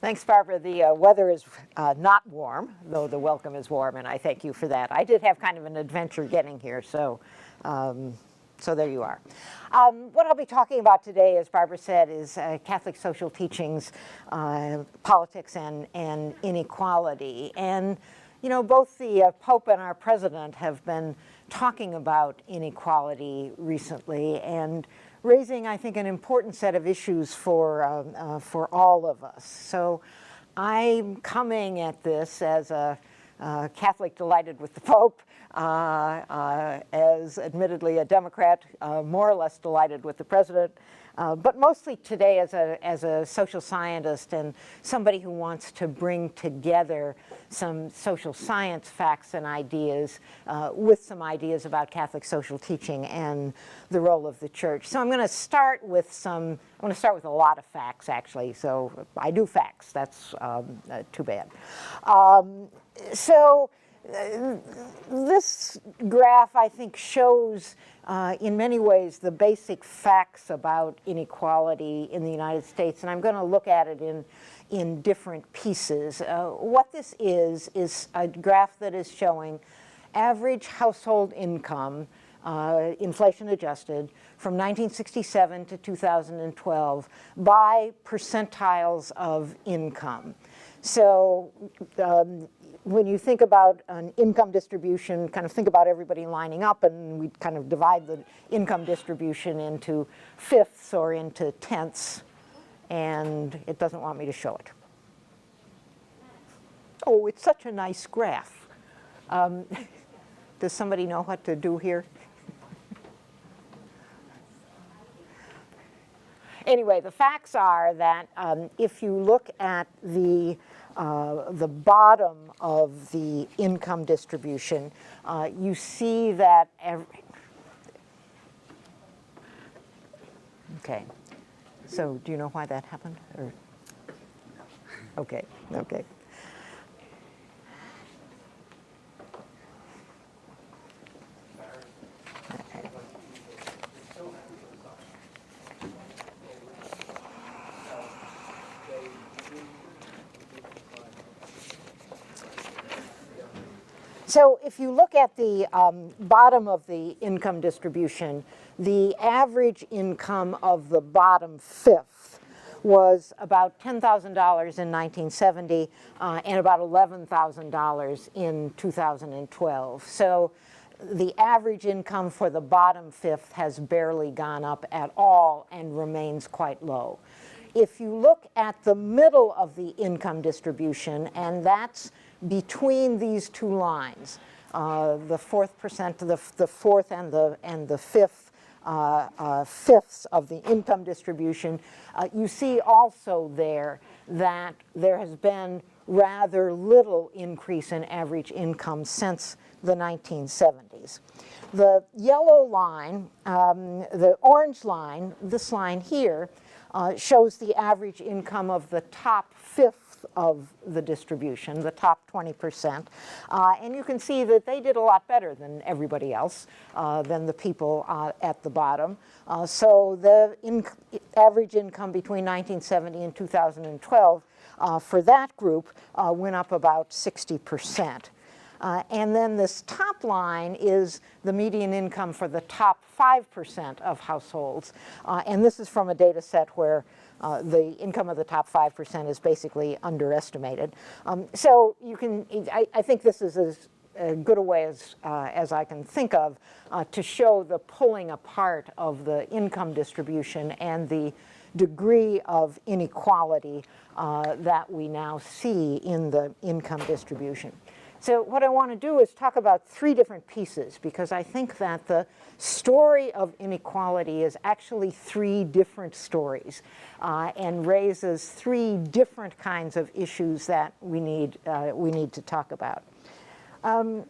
Thanks, Barbara. The weather is not warm, though the welcome is warm, and I thank you for that. I did have kind of an adventure getting here, so there you are. What I'll be talking about today, as Barbara said, is Catholic social teachings, politics, and inequality. And, you know, both the Pope and our president have been talking about inequality recently and raising, I think, an important set of issues for all of us. So I'm coming at this as a Catholic delighted with the Pope, as admittedly a Democrat more or less delighted with the president, but mostly today as a social scientist and somebody who wants to bring together some social science facts and ideas with some ideas about Catholic social teaching and the role of the Church. So I'm going to start with a lot of facts, actually. So I do facts. That's too bad. This graph, I think, shows in many ways the basic facts about inequality in the United States, and I'm going to look at it in different pieces. What this is a graph that is showing average household income, inflation adjusted, from 1967 to 2012 by percentiles of income. So when you think about an income distribution, kind of think about everybody lining up, and we kind of divide the income distribution into fifths or into tenths, and it doesn't want me to show it. Oh, it's such a nice graph. Does somebody know what to do here? Anyway, the facts are that if you look at the bottom of the income distribution, you see that okay. So do you know why that happened? Or okay. So if you look at the bottom of the income distribution, the average income of the bottom fifth was about $10,000 in 1970 and about $11,000 in 2012. So the average income for the bottom fifth has barely gone up at all and remains quite low. If you look at the middle of the income distribution, and that's between these two lines, the fourth and the fifth fifths of the income distribution, you see also there that there has been rather little increase in average income since the 1970s. The yellow line, the orange line, this line here, shows the average income of the top fifth of the distribution, the top 20%. And you can see that they did a lot better than everybody else, than the people at the bottom. So the average income between 1970 and 2012 for that group went up about 60%. And then this top line is the median income for the top 5% of households. And this is from a data set where the income of the top 5% is basically underestimated. So you can, I think this is as good a way as I can think of to show the pulling apart of the income distribution and the degree of inequality that we now see in the income distribution. So what I want to do is talk about three different pieces, because I think that the story of inequality is actually three different stories and raises three different kinds of issues that we need to talk about. And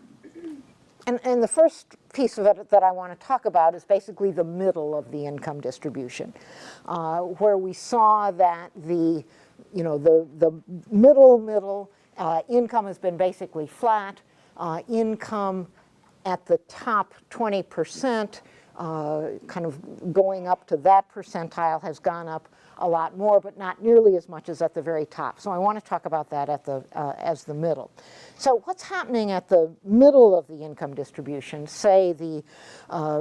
the first piece of it that I want to talk about is basically the middle of the income distribution, where we saw that the middle income has been basically flat. Income at the top 20% kind of going up to that percentile has gone up a lot more, but not nearly as much as at the very top. So I want to talk about that at the, as the middle. So what's happening at the middle of the income distribution, say the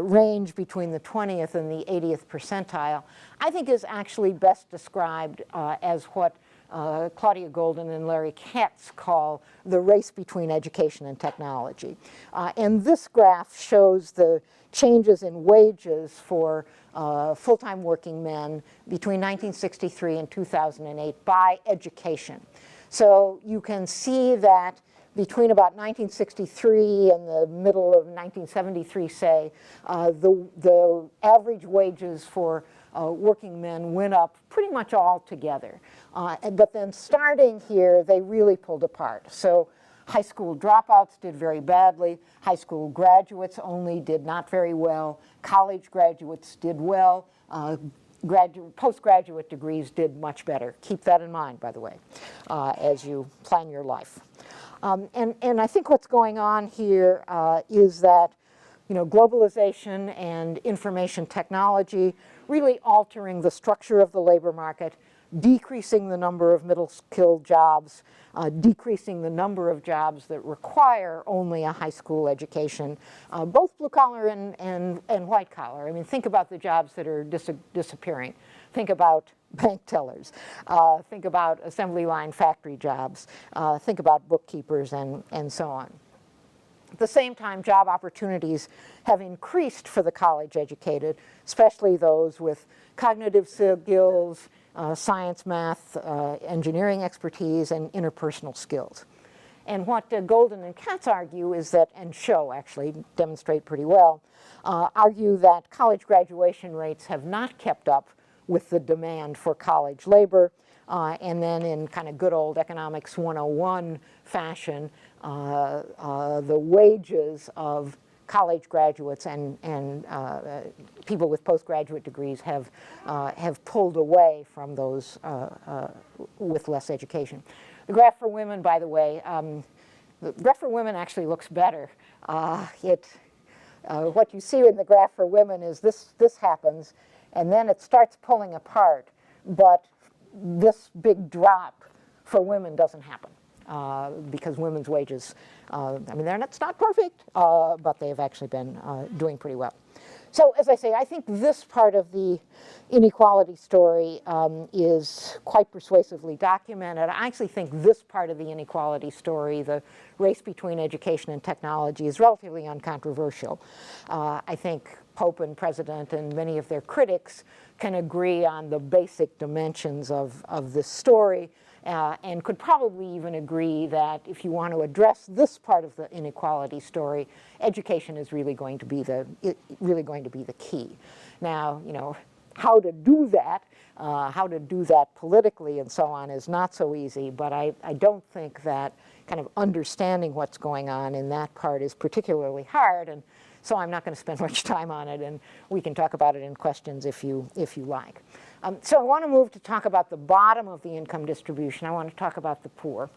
range between the 20th and the 80th percentile, I think is actually best described as what Claudia Golden and Larry Katz call the race between education and technology. And this graph shows the changes in wages for full-time working men between 1963 and 2008 by education. So you can see that between about 1963 and the middle of 1973, say, the average wages for working men went up pretty much all together. But then starting here, they really pulled apart. So high school dropouts did very badly. High school graduates only did not very well. College graduates did well. Postgraduate degrees did much better. Keep that in mind, by the way, as you plan your life. And I think what's going on here is that, you know, globalization and information technology really altering the structure of the labor market, decreasing the number of middle-skilled jobs, decreasing the number of jobs that require only a high school education, both blue-collar and white-collar. I mean, think about the jobs that are disappearing. Think about bank tellers. Think about assembly line factory jobs. Think about bookkeepers and so on. At the same time, job opportunities have increased for the college-educated, especially those with cognitive skills, science, math, engineering expertise, and interpersonal skills. And what Golden and Katz argue is that, and show actually, demonstrate pretty well, argue that college graduation rates have not kept up with the demand for college labor, and then in kind of good old economics 101 fashion, the wages of college graduates and people with postgraduate degrees have pulled away from those with less education. The graph for women, by the way, the graph for women actually looks better. What you see in the graph for women is this happens, and then it starts pulling apart, but this big drop for women doesn't happen. Because women's wages, I mean, it's not perfect, but they've actually been doing pretty well. So as I say, I think this part of the inequality story is quite persuasively documented. I actually think this part of the inequality story, the race between education and technology, is relatively uncontroversial. I think Pope and President and many of their critics can agree on the basic dimensions of this story. And could probably even agree that if you want to address this part of the inequality story, education is really going to be the key. Now, you know, how to do that politically and so on is not so easy, but I don't think that kind of understanding what's going on in that part is particularly hard, and so I'm not going to spend much time on it, and we can talk about it in questions if you like. So I want to move to talk about the bottom of the income distribution. I want to talk about the poor.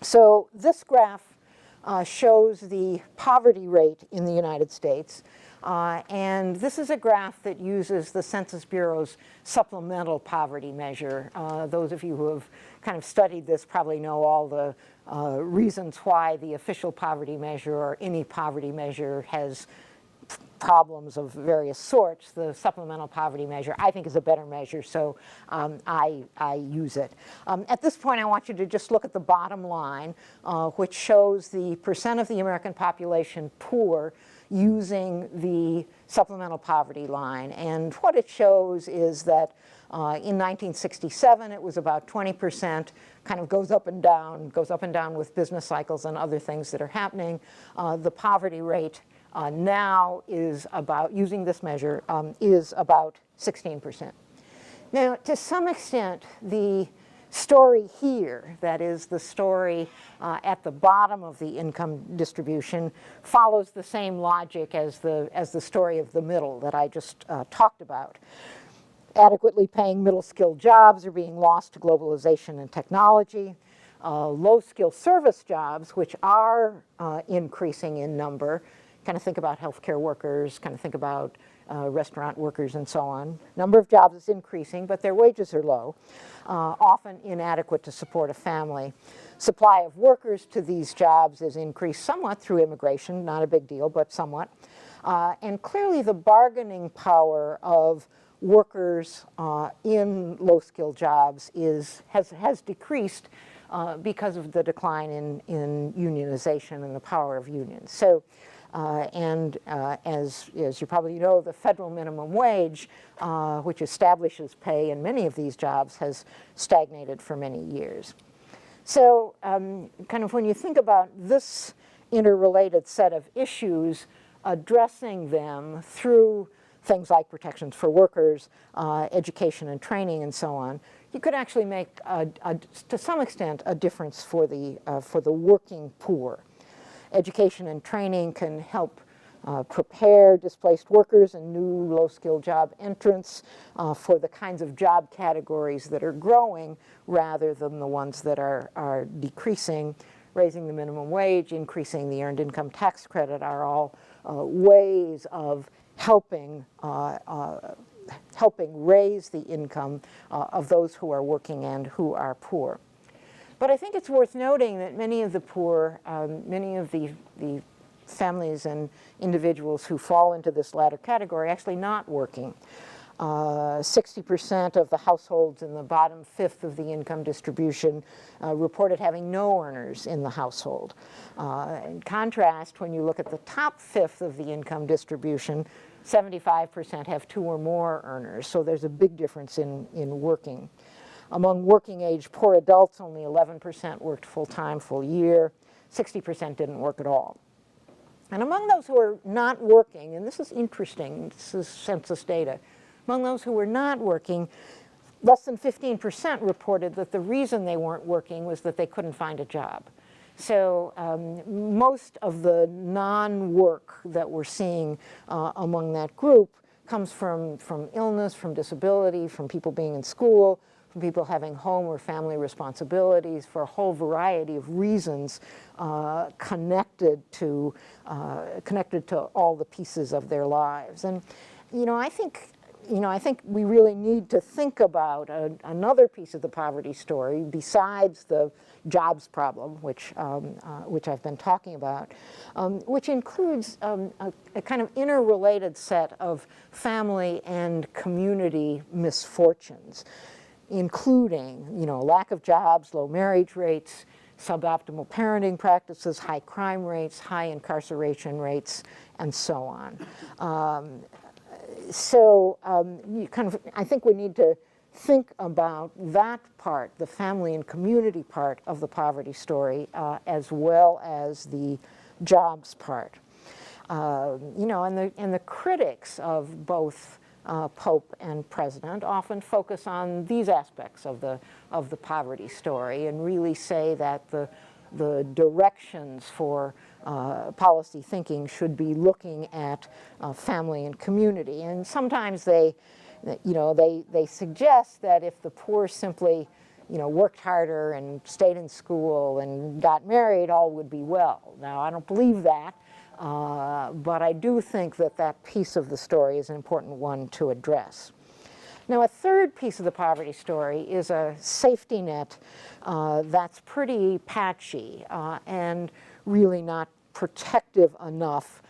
So this graph shows the poverty rate in the United States. And this is a graph that uses the Census Bureau's supplemental poverty measure. Those of you who have kind of studied this probably know all the reasons why the official poverty measure or any poverty measure has problems of various sorts. The supplemental poverty measure, I think, is a better measure, so I use it. At this point, I want you to just look at the bottom line, which shows the percent of the American population poor using the supplemental poverty line. And what it shows is that in 1967, it was about 20%, kind of goes up and down with business cycles and other things that are happening. The poverty rate now is about, using this measure, is about 16%. Now, to some extent, the story here, that is the story at the bottom of the income distribution, follows the same logic as the story of the middle that I just talked about. Adequately paying middle-skilled jobs are being lost to globalization and technology. Low-skill service jobs, which are increasing in number, kind of think about healthcare workers, kind of think about restaurant workers and so on. Number of jobs is increasing, but their wages are low, often inadequate to support a family. Supply of workers to these jobs is increased somewhat through immigration, not a big deal, but somewhat. And clearly the bargaining power of workers in low-skilled jobs has decreased because of the decline in unionization and the power of unions. So, as you probably know, the federal minimum wage, which establishes pay in many of these jobs, has stagnated for many years. So kind of when you think about this interrelated set of issues, addressing them through things like protections for workers, education and training and so on, you could actually make, to some extent, a difference for the working poor. Education and training can help prepare displaced workers and new low-skilled job entrants for the kinds of job categories that are growing rather than the ones that are decreasing. Raising the minimum wage, increasing the earned income tax credit are all ways of helping raise the income of those who are working and who are poor. But I think it's worth noting that many of the poor, many of the families and individuals who fall into this latter category are actually not working. 60% of the households in the bottom fifth of the income distribution reported having no earners in the household. In contrast, when you look at the top fifth of the income distribution, 75% have two or more earners, so there's a big difference in working. Among working age poor adults, only 11% worked full-time, full year, 60% didn't work at all. And among those who are not working, and this is interesting, this is census data, among those who were not working, less than 15% reported that the reason they weren't working was that they couldn't find a job. So most of the non-work that we're seeing among that group comes from illness, from disability, from people being in school, from people having home or family responsibilities, for a whole variety of reasons connected to all the pieces of their lives. And I think we really need to think about another piece of the poverty story besides the jobs problem, which I've been talking about, which includes a kind of interrelated set of family and community misfortunes, including lack of jobs, low marriage rates, suboptimal parenting practices, high crime rates, high incarceration rates, and so on. I think we need to think about that part, the family and community part of the poverty story, as well as the jobs part. And the critics of both Pope and President often focus on these aspects of the poverty story and really say that the directions for policy thinking should be looking at family and community. And sometimes they suggest that if the poor simply worked harder and stayed in school and got married, all would be well. Now, I don't believe that, but I do think that that piece of the story is an important one to address. Now, a third piece of the poverty story is a safety net that's pretty patchy and really not protective enough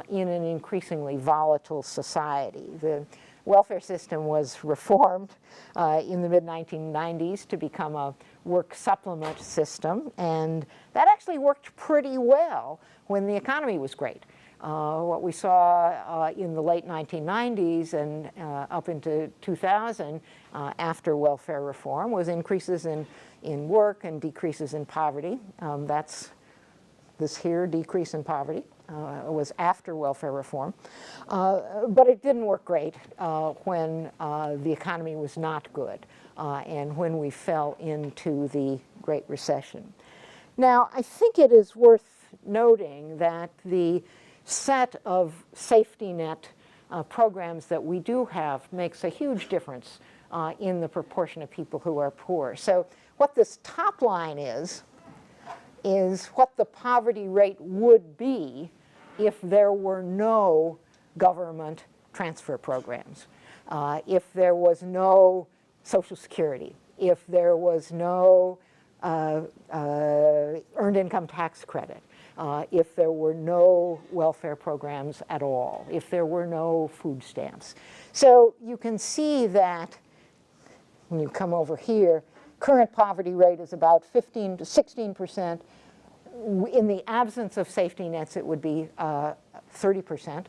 in an increasingly volatile society. The welfare system was reformed in the mid-1990s to become a work supplement system, and that actually worked pretty well when the economy was great. What we saw in the late 1990s and up into 2000 after welfare reform was increases in work and decreases in poverty. That's this here, decrease in poverty, was after welfare reform. But it didn't work great when the economy was not good and when we fell into the Great Recession. Now, I think it is worth noting that the set of safety net programs that we do have makes a huge difference in the proportion of people who are poor. So what this top line is what the poverty rate would be if there were no government transfer programs, if there was no Social Security, if there was no earned income tax credit, if there were no welfare programs at all, if there were no food stamps. So you can see that when you come over here, current poverty rate is about 15 to 16%. In the absence of safety nets, it would be 30%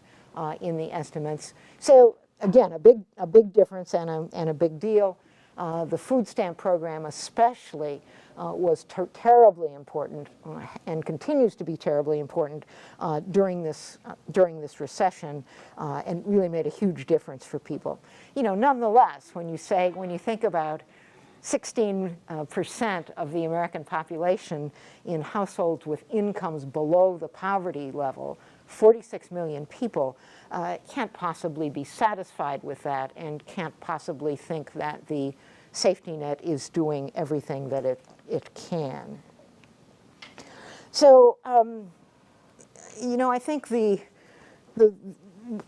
in the estimates. So again, a big difference and a big deal. The food stamp program especially was terribly important and continues to be terribly important during this recession, and really made a huge difference for people. You know, nonetheless, when you think about 16% of the American population in households with incomes below the poverty level, 46 million people, can't possibly be satisfied with that and can't possibly think that the safety net is doing everything that it can. So, you know, I think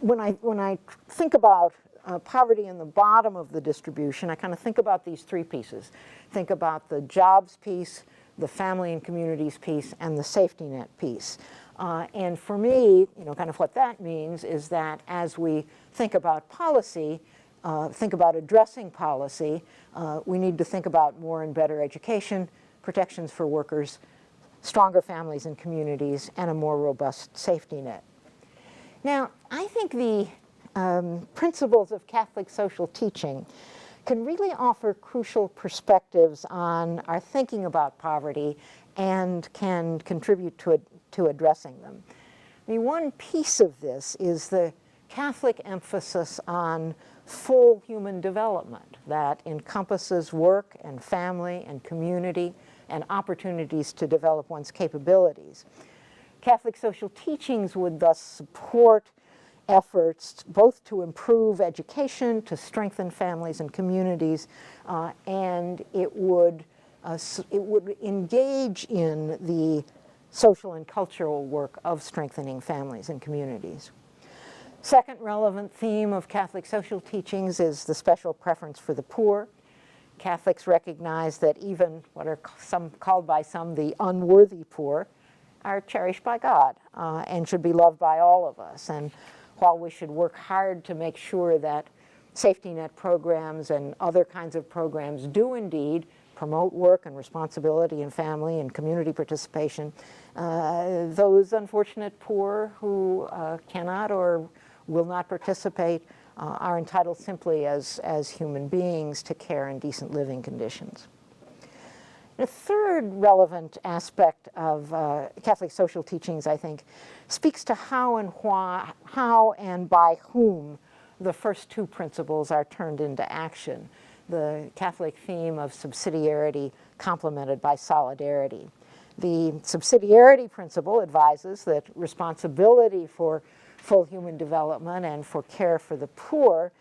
when I think about poverty in the bottom of the distribution, I kind of think about these three pieces. Think about the jobs piece, the family and communities piece, and the safety net piece. And for me, you know, kind of what that means is that as we think about policy, think about addressing policy, we need to think about more and better education, protections for workers, stronger families and communities, and a more robust safety net. Now, I think the principles of Catholic social teaching can really offer crucial perspectives on our thinking about poverty and can contribute to addressing them. I mean, one piece of this is the Catholic emphasis on full human development that encompasses work and family and community and opportunities to develop one's capabilities. Catholic social teachings would thus support efforts both to improve education, to strengthen families and communities, and it would engage in the social and cultural work of strengthening families and communities. Second relevant theme of Catholic social teachings is the special preference for the poor. Catholics recognize that even what are called by some the unworthy poor are cherished by God and should be loved by all of us. And while we should work hard to make sure that safety net programs and other kinds of programs do indeed promote work and responsibility and family and community participation, those unfortunate poor who cannot or will not participate are entitled simply as human beings to care and decent living conditions. The third relevant aspect of Catholic social teachings, I think, speaks to how and by whom the first two principles are turned into action. The Catholic theme of subsidiarity complemented by solidarity. The subsidiarity principle advises that responsibility for full human development and for care for the poor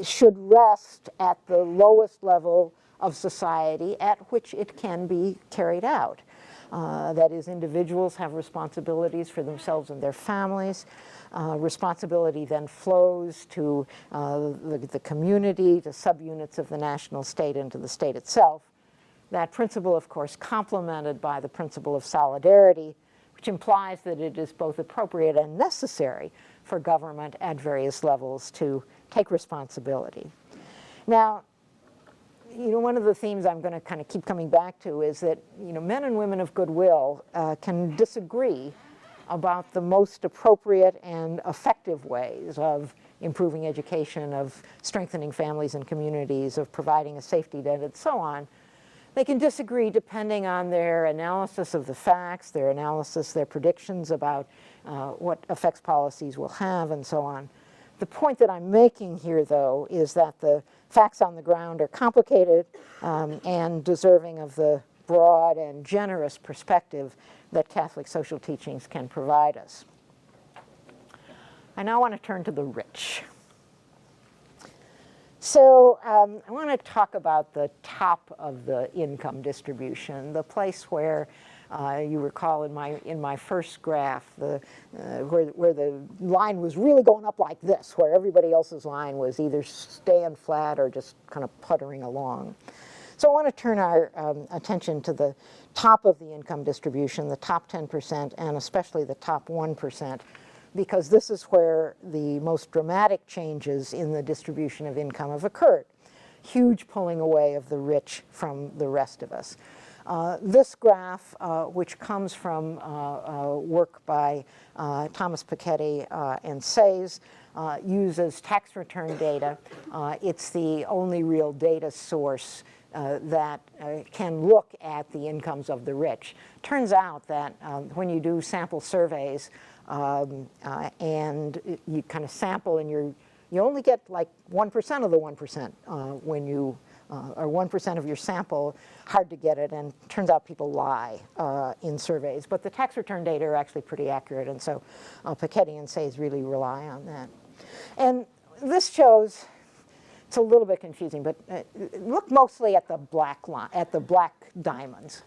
should rest at the lowest level of society at which it can be carried out. That is, individuals have responsibilities for themselves and their families. Responsibility then flows to the community, to subunits of the national state, and to the state itself. That principle, of course, complemented by the principle of solidarity, which implies that it is both appropriate and necessary for government at various levels to take responsibility. Now, you know, one of the themes I'm going to kind of keep coming back to is that, you know, men and women of goodwill can disagree about the most appropriate and effective ways of improving education, of strengthening families and communities, of providing a safety net, and so on. They can disagree depending on their analysis of the facts, their analysis, their predictions about what effects policies will have, and so on. The point that I'm making here, though, is that the facts on the ground are complicated and deserving of the broad and generous perspective that Catholic social teachings can provide us. I now want to turn to the rich. So I want to talk about the top of the income distribution, the place where You recall in my first graph, where the line was really going up like this, where everybody else's line was either staying flat or just kind of puttering along. So I want to turn our attention to the top of the income distribution, the top 10%, and especially the top 1%, because this is where the most dramatic changes in the distribution of income have occurred. Huge pulling away of the rich from the rest of us. This graph, which comes from work by Thomas Piketty and Sayes, uses tax return data. It's the only real data source that can look at the incomes of the rich. Turns out that when you do sample surveys and you kind of sample and you only get like 1% of the 1% when you, or 1% of your sample, hard to get it, and turns out people lie in surveys. But the tax return data are actually pretty accurate, and so Piketty and Sayes really rely on that. And this shows, it's a little bit confusing, but look mostly at the black line, at the black diamonds.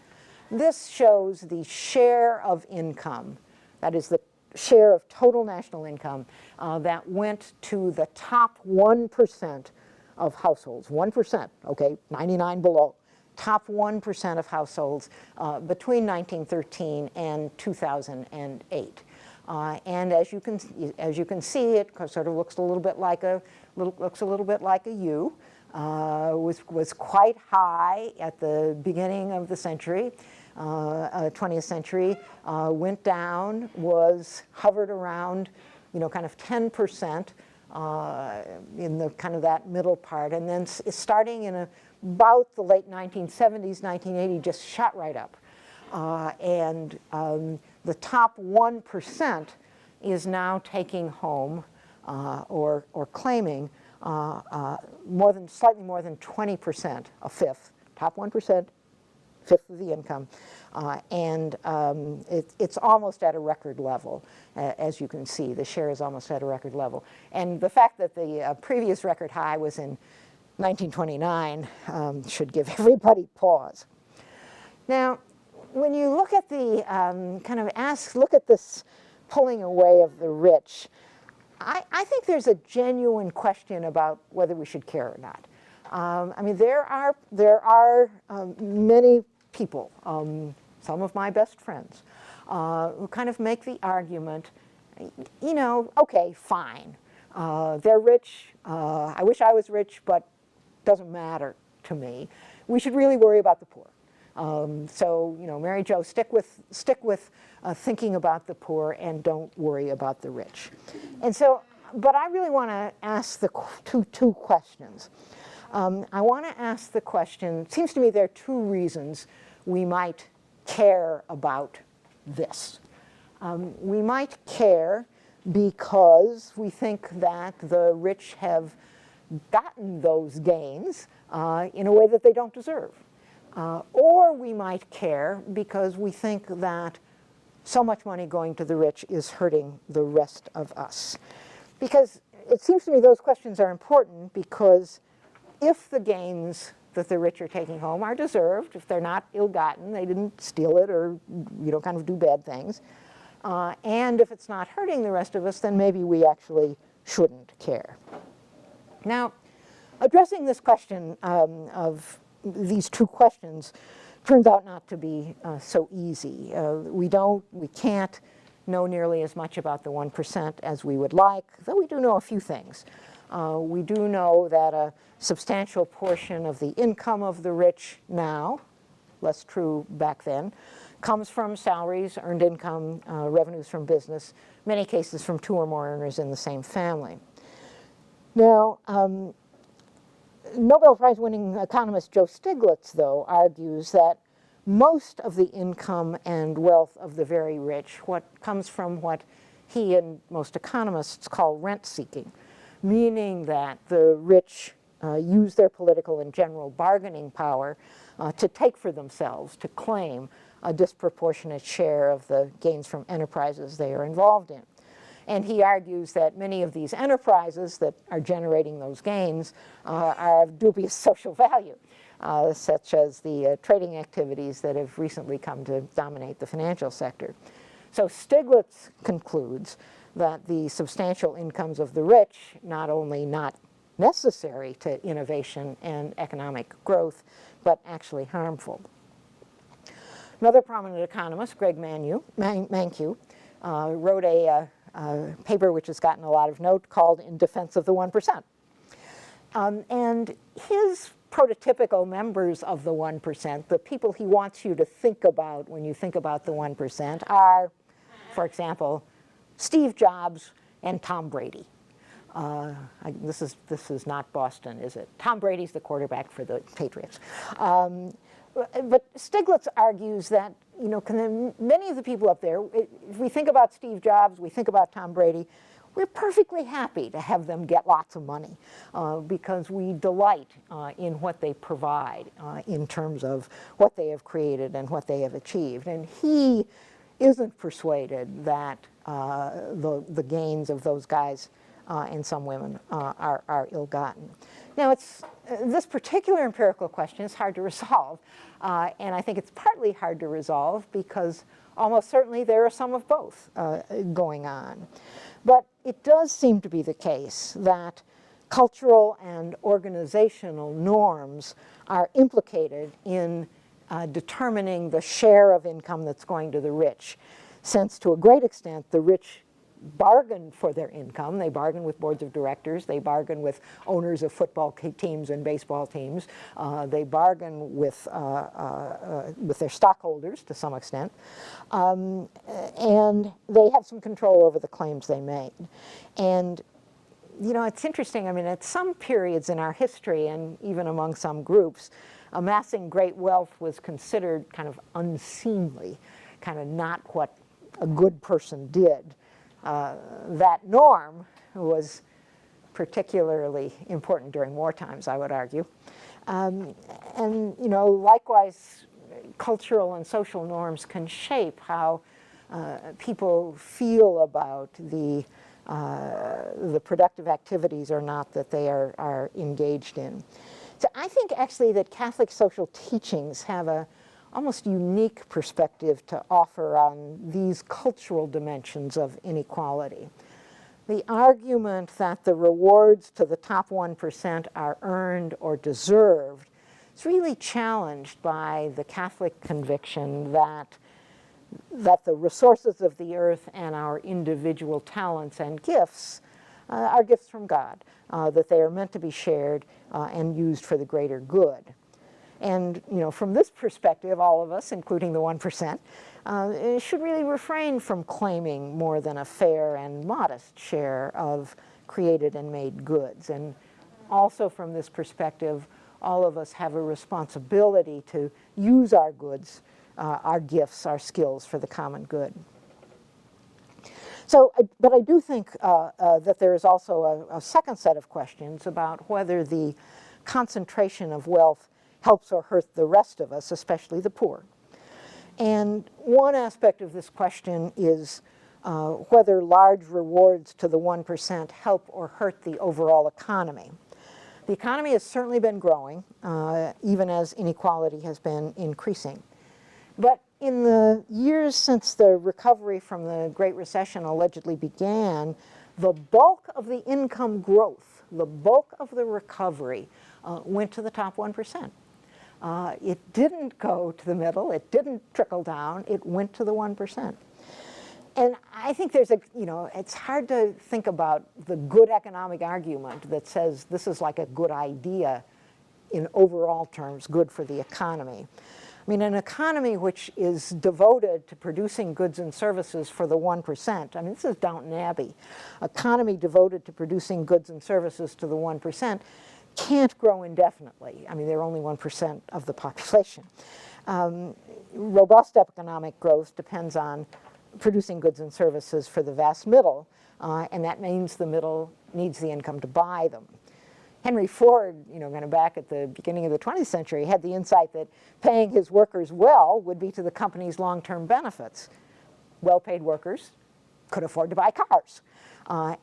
This shows the share of income, that is the share of total national income that went to the top 1% of households. 1%, okay, 99 below. Top 1% of households between 1913 and 2008. And as you can see, it sort of looks a little bit like a U. Was quite high at the beginning of the century, 20th century. Went down, hovered around, kind of 10% in the kind of that middle part, and then starting in about the late 1970s, 1980, just shot right up. And the top 1% is now taking home or claiming slightly more than 20%, a fifth. Top 1%, fifth of the income, and it's almost at a record level, as you can see. The share is almost at a record level, and the fact that the previous record high was in 1929 should give everybody pause. Now, when you look at the look at this pulling away of the rich, I think there's a genuine question about whether we should care or not. I mean, there are many people, some of my best friends, who kind of make the argument, okay, fine, they're rich. I wish I was rich, but doesn't matter to me. We should really worry about the poor. So, Mary Jo, stick with thinking about the poor and don't worry about the rich. And so, but I really want to ask the two questions. I want to ask the question, it seems to me there are two reasons we might care about this. We might care because we think that the rich have gotten those gains in a way that they don't deserve. Or we might care because we think that so much money going to the rich is hurting the rest of us. Because it seems to me those questions are important, because if the gains that the rich are taking home are deserved, if they're not ill-gotten, they didn't steal it or kind of do bad things, and if it's not hurting the rest of us, then maybe we actually shouldn't care. Now, addressing this question of these two questions turns out not to be so easy. We can't know nearly as much about the 1% as we would like, though we do know a few things. We do know that a substantial portion of the income of the rich now, less true back then, comes from salaries, earned income, revenues from business, many cases from two or more earners in the same family. Now, Nobel Prize-winning economist Joe Stiglitz, though, argues that most of the income and wealth of the very rich, what comes from what he and most economists call rent-seeking, meaning that the rich use their political and general bargaining power to take for themselves, to claim a disproportionate share of the gains from enterprises they are involved in. And he argues that many of these enterprises that are generating those gains are of dubious social value. such as the trading activities that have recently come to dominate the financial sector. So Stiglitz concludes that the substantial incomes of the rich not only not necessary to innovation and economic growth, but actually harmful. Another prominent economist, Greg Mankiw, wrote a paper which has gotten a lot of note called In Defense of the 1%. And his prototypical members of the 1%, the people he wants you to think about when you think about the 1%, are, for example, Steve Jobs and Tom Brady. This is not Boston, is it? Tom Brady's the quarterback for the Patriots. But Stiglitz argues that, many of the people up there, if we think about Steve Jobs, we think about Tom Brady, we're perfectly happy to have them get lots of money because we delight in what they provide in terms of what they have created and what they have achieved. And he isn't persuaded that the gains of those guys and some women are ill-gotten. Now, this particular empirical question is hard to resolve, and I think it's partly hard to resolve because almost certainly there are some of both going on. But it does seem to be the case that cultural and organizational norms are implicated in determining the share of income that's going to the rich, since to a great extent the rich bargain for their income. They bargain with boards of directors. They bargain with owners of football teams and baseball teams. They bargain with their stockholders to some extent. And they have some control over the claims they make. And it's interesting. I mean, at some periods in our history, and even among some groups, amassing great wealth was considered kind of unseemly, kind of not what a good person did. That norm was particularly important during war times, I would argue. And likewise, cultural and social norms can shape how people feel about the productive activities or not that they are engaged in. So I think actually that Catholic social teachings have a almost unique perspective to offer on these cultural dimensions of inequality. The argument that the rewards to the top 1% are earned or deserved is really challenged by the Catholic conviction that the resources of the earth and our individual talents and gifts are gifts from God, that they are meant to be shared and used for the greater good. And from this perspective, all of us, including the 1%, should really refrain from claiming more than a fair and modest share of created and made goods. And also from this perspective, all of us have a responsibility to use our goods, our gifts, our skills for the common good. So, but I do think that there is also a second set of questions about whether the concentration of wealth helps or hurts the rest of us, especially the poor. And one aspect of this question is whether large rewards to the 1% help or hurt the overall economy. The economy has certainly been growing, even as inequality has been increasing. But in the years since the recovery from the Great Recession allegedly began, the bulk of the income growth, the bulk of the recovery went to the top 1%. It didn't go to the middle, it didn't trickle down, it went to the 1%. And I think there's it's hard to think about the good economic argument that says this is like a good idea in overall terms, good for the economy. I mean, an economy which is devoted to producing goods and services for the 1%, I mean, this is Downton Abbey. Economy devoted to producing goods and services to the 1% can't grow indefinitely. I mean, they're only 1% of the population. Robust economic growth depends on producing goods and services for the vast middle, and that means the middle needs the income to buy them. Henry Ford, kind of back at the beginning of the 20th century, had the insight that paying his workers well would be to the company's long-term benefits. Well-paid workers could afford to buy cars.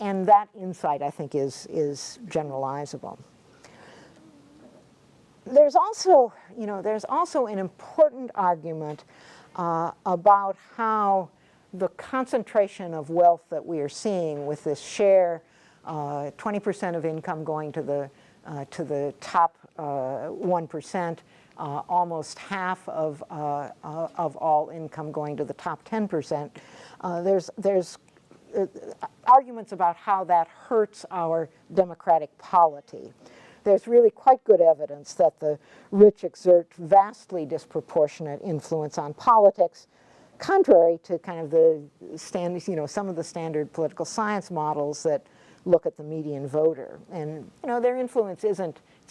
And that insight, I think, is generalizable. There's also, there's also an important argument about how the concentration of wealth that we are seeing with this share, 20% of income going to the top 1%, almost half of all income going to the top 10%. There's arguments about how that hurts our democratic polity. There's really quite good evidence that the rich exert vastly disproportionate influence on politics, contrary to kind of the some of the standard political science models that look at the median voter. And their influence it's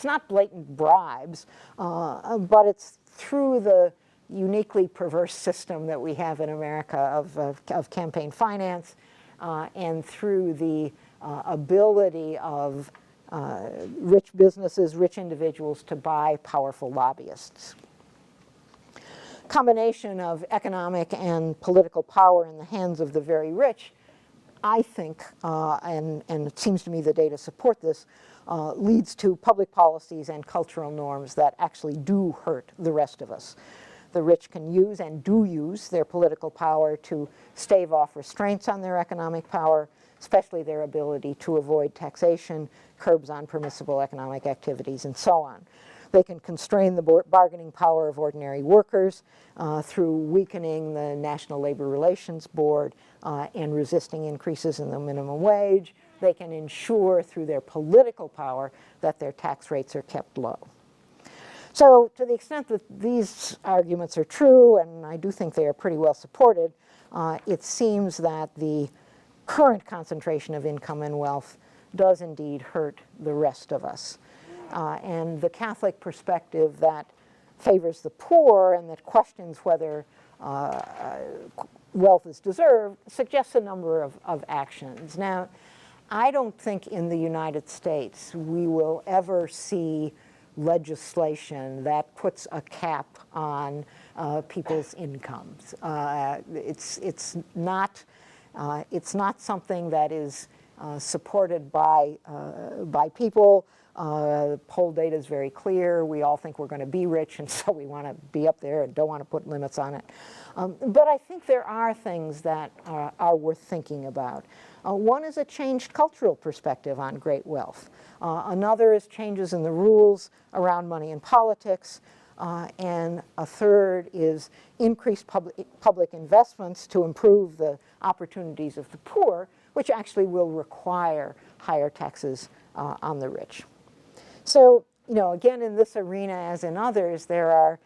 not blatant bribes, but it's through the uniquely perverse system that we have in America of campaign finance, and through the ability of rich businesses, rich individuals to buy powerful lobbyists. Combination of economic and political power in the hands of the very rich, I think, and it seems to me the data support this, leads to public policies and cultural norms that actually do hurt the rest of us. The rich can use and do use their political power to stave off restraints on their economic power, especially their ability to avoid taxation, curbs on permissible economic activities, and so on. They can constrain the bargaining power of ordinary workers through weakening the National Labor Relations Board and resisting increases in the minimum wage. They can ensure through their political power that their tax rates are kept low. So to the extent that these arguments are true, and I do think they are pretty well supported, it seems that the current concentration of income and wealth does indeed hurt the rest of us. And the Catholic perspective that favors the poor and that questions whether wealth is deserved suggests a number of actions. Now, I don't think in the United States we will ever see legislation that puts a cap on people's incomes. It's not something that is supported by people. Poll data is very clear. We all think we're going to be rich, and so we want to be up there and don't want to put limits on it. But I think there are things that are worth thinking about. One is a changed cultural perspective on great wealth. Another is changes in the rules around money and politics. And a third is increased public investments to improve the opportunities of the poor, which actually will require higher taxes on the rich. So, again, in this arena, as in others, there are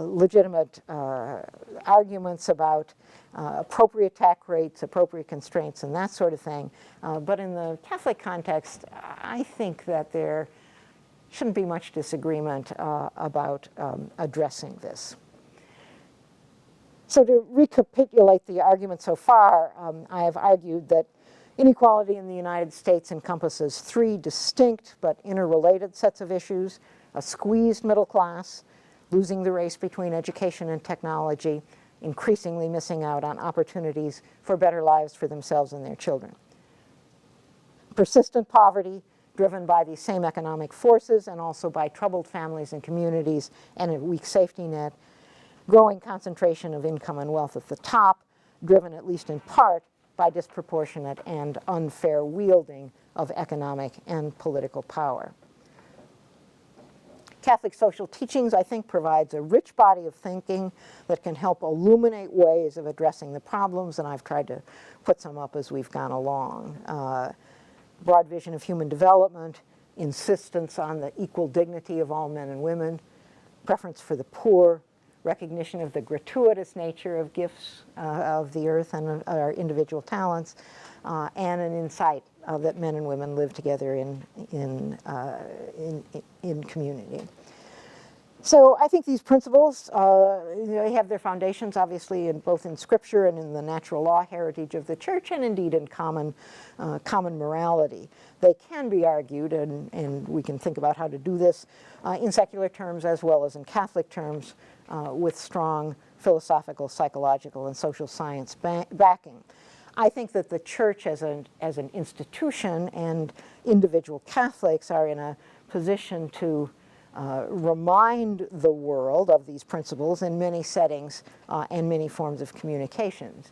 legitimate arguments about appropriate tax rates, appropriate constraints, and that sort of thing. But in the Catholic context, I think that there shouldn't be much disagreement about addressing this. So to recapitulate the argument so far, I have argued that inequality in the United States encompasses three distinct but interrelated sets of issues: a squeezed middle class, losing the race between education and technology, increasingly missing out on opportunities for better lives for themselves and their children. Persistent poverty, driven by these same economic forces and also by troubled families and communities and a weak safety net. Growing concentration of income and wealth at the top, driven at least in part by disproportionate and unfair wielding of economic and political power. Catholic social teachings, I think, provides a rich body of thinking that can help illuminate ways of addressing the problems, and I've tried to put some up as we've gone along. Broad vision of human development, insistence on the equal dignity of all men and women, preference for the poor, recognition of the gratuitous nature of gifts of the earth and our individual talents, and an insight that men and women live together in community. So I think these principles, they have their foundations obviously both in Scripture and in the natural law heritage of the Church, and indeed in common morality. They can be argued, and we can think about how to do this in secular terms as well as in Catholic terms, with strong philosophical, psychological, and social science backing. I think that the Church as an institution and individual Catholics are in a position to remind the world of these principles in many settings and many forms of communications.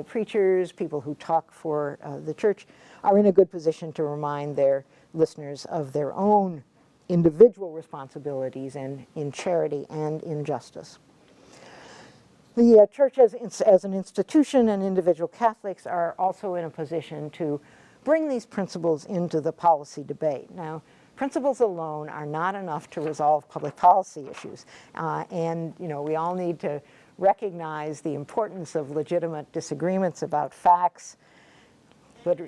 Preachers, people who talk for the church, are in a good position to remind their listeners of their own individual responsibilities in charity and in justice. The church as an institution and individual Catholics are also in a position to bring these principles into the policy debate. Now, principles alone are not enough to resolve public policy issues. And we all need to recognize the importance of legitimate disagreements about facts,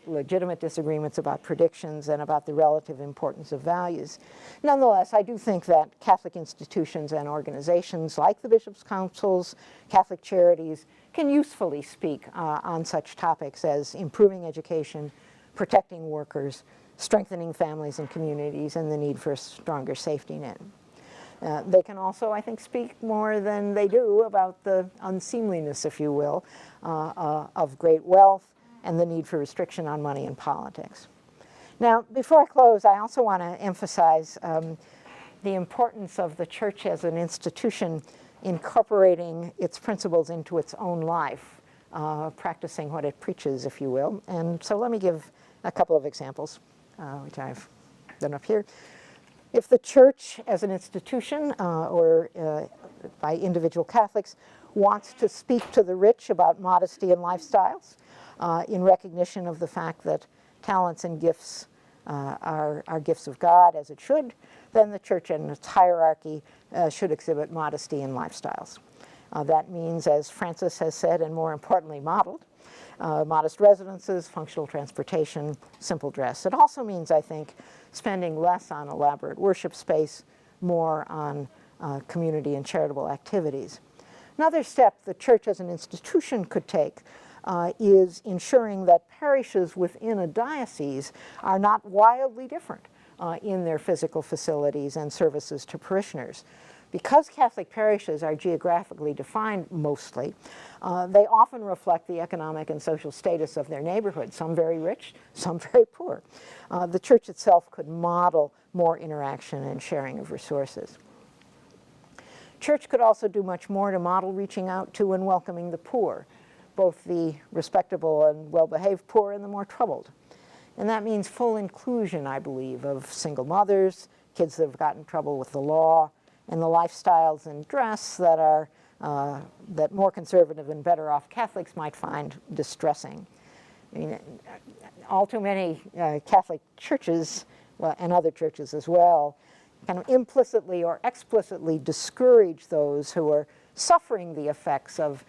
legitimate disagreements about predictions, and about the relative importance of values. Nonetheless, I do think that Catholic institutions and organizations like the bishops' councils, Catholic charities, can usefully speak on such topics as improving education, protecting workers, strengthening families and communities, and the need for a stronger safety net. They can also, I think, speak more than they do about the unseemliness, if you will, of great wealth and the need for restriction on money in politics. Now, before I close, I also want to emphasize the importance of the church as an institution incorporating its principles into its own life, practicing what it preaches, if you will. And so let me give a couple of examples, which I've done up here. If the church as an institution or by individual Catholics wants to speak to the rich about modesty and lifestyles in recognition of the fact that talents and gifts are gifts of God, as it should, then the church and its hierarchy should exhibit modesty in lifestyles. That means, as Francis has said, and more importantly modeled, modest residences, functional transportation, simple dress. It also means, I think, spending less on elaborate worship space, more on community and charitable activities. Another step the church as an institution could take is ensuring that parishes within a diocese are not wildly different in their physical facilities and services to parishioners. Because Catholic parishes are geographically defined mostly, they often reflect the economic and social status of their neighborhood, some very rich, some very poor. The church itself could model more interaction and sharing of resources. Church could also do much more to model reaching out to and welcoming the poor, both the respectable and well-behaved poor and the more troubled. And that means full inclusion, I believe, of single mothers, kids that have gotten in trouble with the law, and the lifestyles and dress that are that more conservative and better off Catholics might find distressing. I mean, all too many Catholic churches, well, and other churches as well, kind of implicitly or explicitly discourage those who are suffering the effects of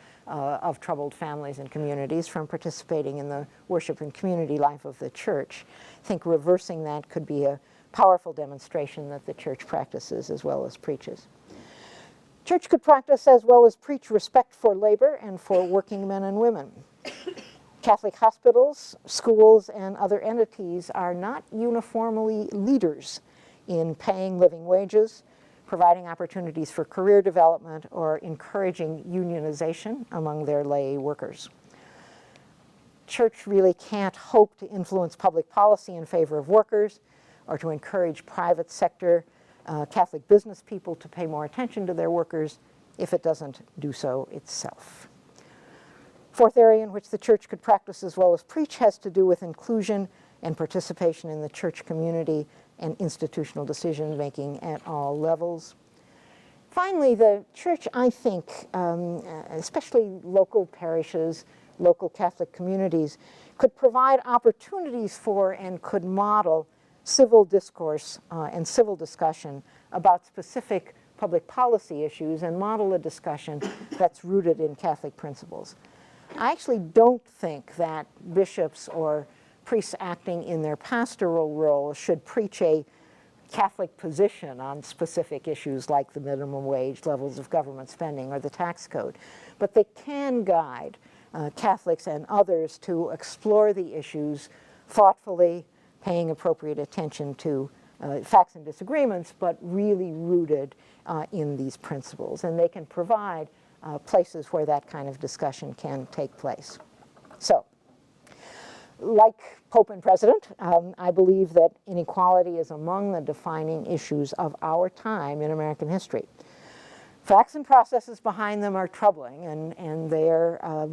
troubled families and communities from participating in the worship and community life of the church. I think reversing that could be a powerful demonstration that the church practices as well as preaches. Church could practice as well as preach respect for labor and for working men and women. Catholic hospitals, schools, and other entities are not uniformly leaders in paying living wages, providing opportunities for career development, or encouraging unionization among their lay workers. Church really can't hope to influence public policy in favor of workers or to encourage private sector Catholic business people to pay more attention to their workers if it doesn't do so itself. Fourth area in which the church could practice as well as preach has to do with inclusion and participation in the church community and institutional decision-making at all levels. Finally, the church, I think, especially local parishes, local Catholic communities, could provide opportunities for and could model civil discourse and civil discussion about specific public policy issues and model a discussion that's rooted in Catholic principles. I actually don't think that bishops or priests acting in their pastoral role should preach a Catholic position on specific issues like the minimum wage, levels of government spending, or the tax code. But they can guide Catholics and others to explore the issues thoughtfully, paying appropriate attention to facts and disagreements, but really rooted in these principles. And they can provide places where that kind of discussion can take place. So, like Pope and President, I believe that inequality is among the defining issues of our time in American history. Facts and processes behind them are troubling,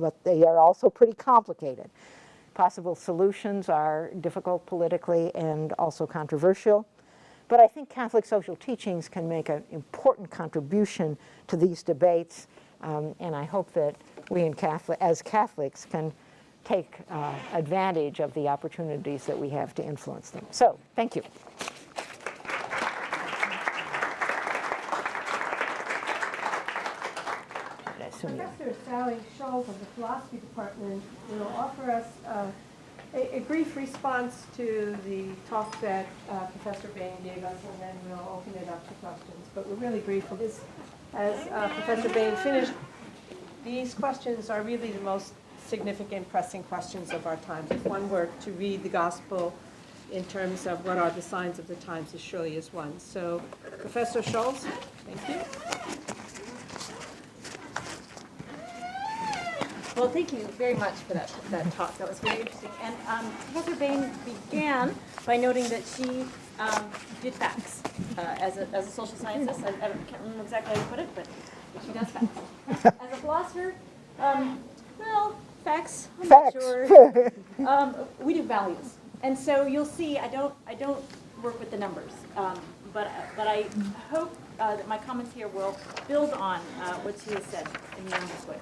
but they are also pretty complicated. Possible solutions are difficult politically and also controversial. But I think Catholic social teachings can make an important contribution to these debates, and I hope that we as Catholics can take advantage of the opportunities that we have to influence them. So, thank you. Professor Sally Schultz of the Philosophy Department will offer us a brief response to the talk that Professor Bane gave us, and then we'll open it up to questions. But we're really brief. As Professor Bane finished, these questions are really the most significant, pressing questions of our time. If one were to read the gospel in terms of what are the signs of the times, this surely is one. So, Professor Schultz, thank you. Well, thank you very much for that talk. That was very interesting. And Professor Bane began by noting that she did facts as a social scientist. I can't remember exactly how you put it, but she does facts. As a philosopher, well, facts, I'm not sure. We do values. And so you'll see I don't work with the numbers, but I hope that my comments here will build on what she has said in numerous ways.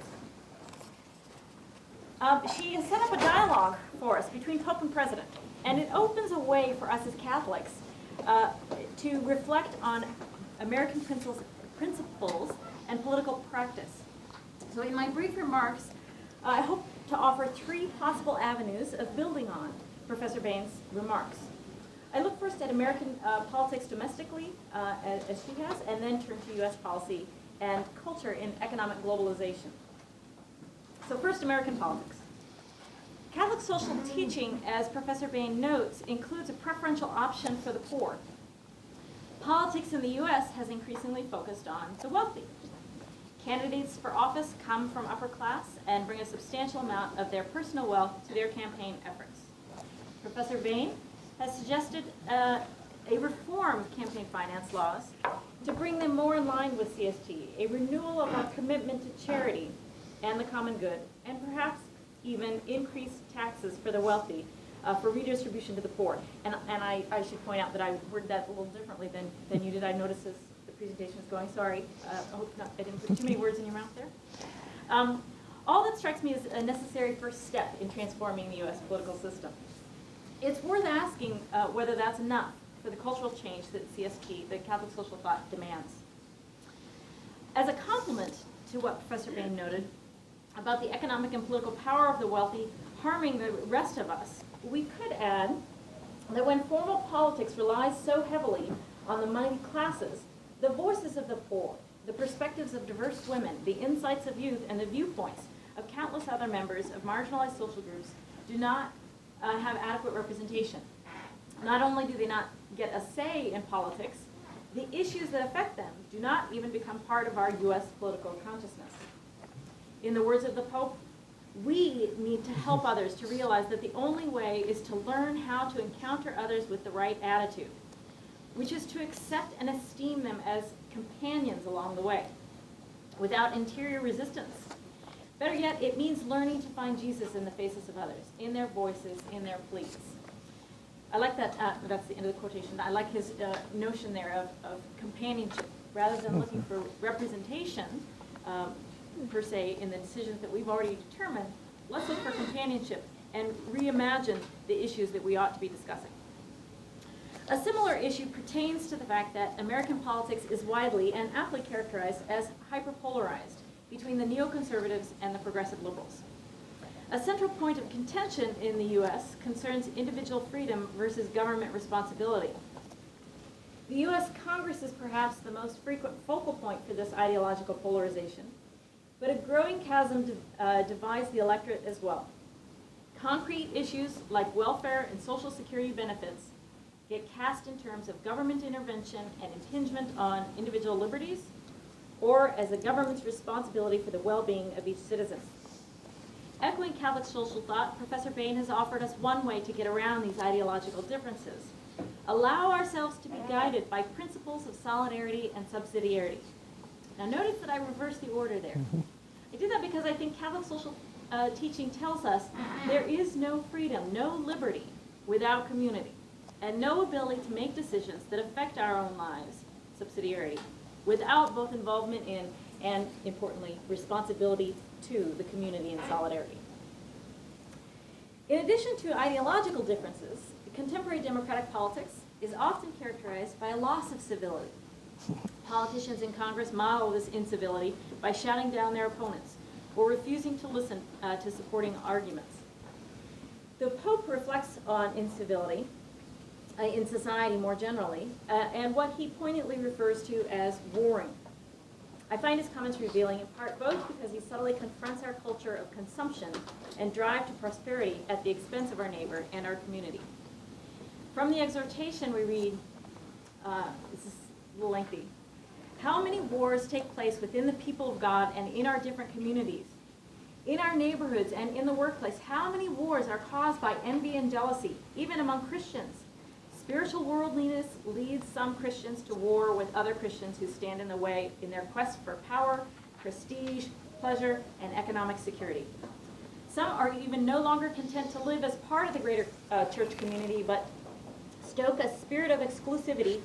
She has set up a dialogue for us between Pope and President, and it opens a way for us as Catholics to reflect on American principles and political practice. So in my brief remarks, I hope to offer 3 possible avenues of building on Professor Bane's remarks. I look first at American politics domestically, as she has, and then turn to U.S. policy and culture in economic globalization. So first, American politics. Catholic social teaching, as Professor Bane notes, includes a preferential option for the poor. Politics in the U.S. has increasingly focused on the wealthy. Candidates for office come from upper class and bring a substantial amount of their personal wealth to their campaign efforts. Professor Bane has suggested a reform of campaign finance laws to bring them more in line with CST, a renewal of our commitment to charity and the common good, and perhaps even increased taxes for the wealthy for redistribution to the poor. And I should point out that I worded that a little differently than you did. I noticed as the presentation was going. Sorry. I hope I didn't put too many words in your mouth there. All that strikes me as a necessary first step in transforming the U.S. political system. It's worth asking whether that's enough for the cultural change that CST, the Catholic social thought, demands. As a complement to what Professor Bane noted about the economic and political power of the wealthy harming the rest of us, we could add that when formal politics relies so heavily on the moneyed classes, the voices of the poor, the perspectives of diverse women, the insights of youth, and the viewpoints of countless other members of marginalized social groups do not have adequate representation. Not only do they not get a say in politics, the issues that affect them do not even become part of our U.S. political consciousness. In the words of the Pope, we need to help others to realize that the only way is to learn how to encounter others with the right attitude, which is to accept and esteem them as companions along the way, without interior resistance. Better yet, it means learning to find Jesus in the faces of others, in their voices, in their pleas. I like that, that's the end of the quotation. I like his notion there of companionship. Rather than looking for representation, per se, in the decisions that we've already determined, let's look for companionship and reimagine the issues that we ought to be discussing. A similar issue pertains to the fact that American politics is widely and aptly characterized as hyperpolarized between the neoconservatives and the progressive liberals. A central point of contention in the U.S. concerns individual freedom versus government responsibility. The U.S. Congress is perhaps the most frequent focal point for this ideological polarization, but a growing chasm divides the electorate as well. Concrete issues like welfare and Social Security benefits get cast in terms of government intervention and impingement on individual liberties, or as the government's responsibility for the well-being of each citizen. Echoing Catholic social thought, Professor Bane has offered us one way to get around these ideological differences. Allow ourselves to be guided by principles of solidarity and subsidiarity. Now notice that I reversed the order there. I did that because I think Catholic social teaching tells us there is no freedom, no liberty without community, and no ability to make decisions that affect our own lives, subsidiarity, without both involvement in and, importantly, responsibility to the community and solidarity. In addition to ideological differences, contemporary democratic politics is often characterized by a loss of civility. Politicians in Congress model this incivility by shouting down their opponents or refusing to listen to supporting arguments. The Pope reflects on incivility in society more generally, and what he poignantly refers to as warring. I find his comments revealing in part both because he subtly confronts our culture of consumption and drive to prosperity at the expense of our neighbor and our community. From the exhortation we read, this is a little lengthy, how many wars take place within the people of God and in our different communities, in our neighborhoods and in the workplace? How many wars are caused by envy and jealousy, even among Christians? Spiritual worldliness leads some Christians to war with other Christians who stand in the way in their quest for power, prestige, pleasure, and economic security. Some are even no longer content to live as part of the greater church community, but stoke a spirit of exclusivity,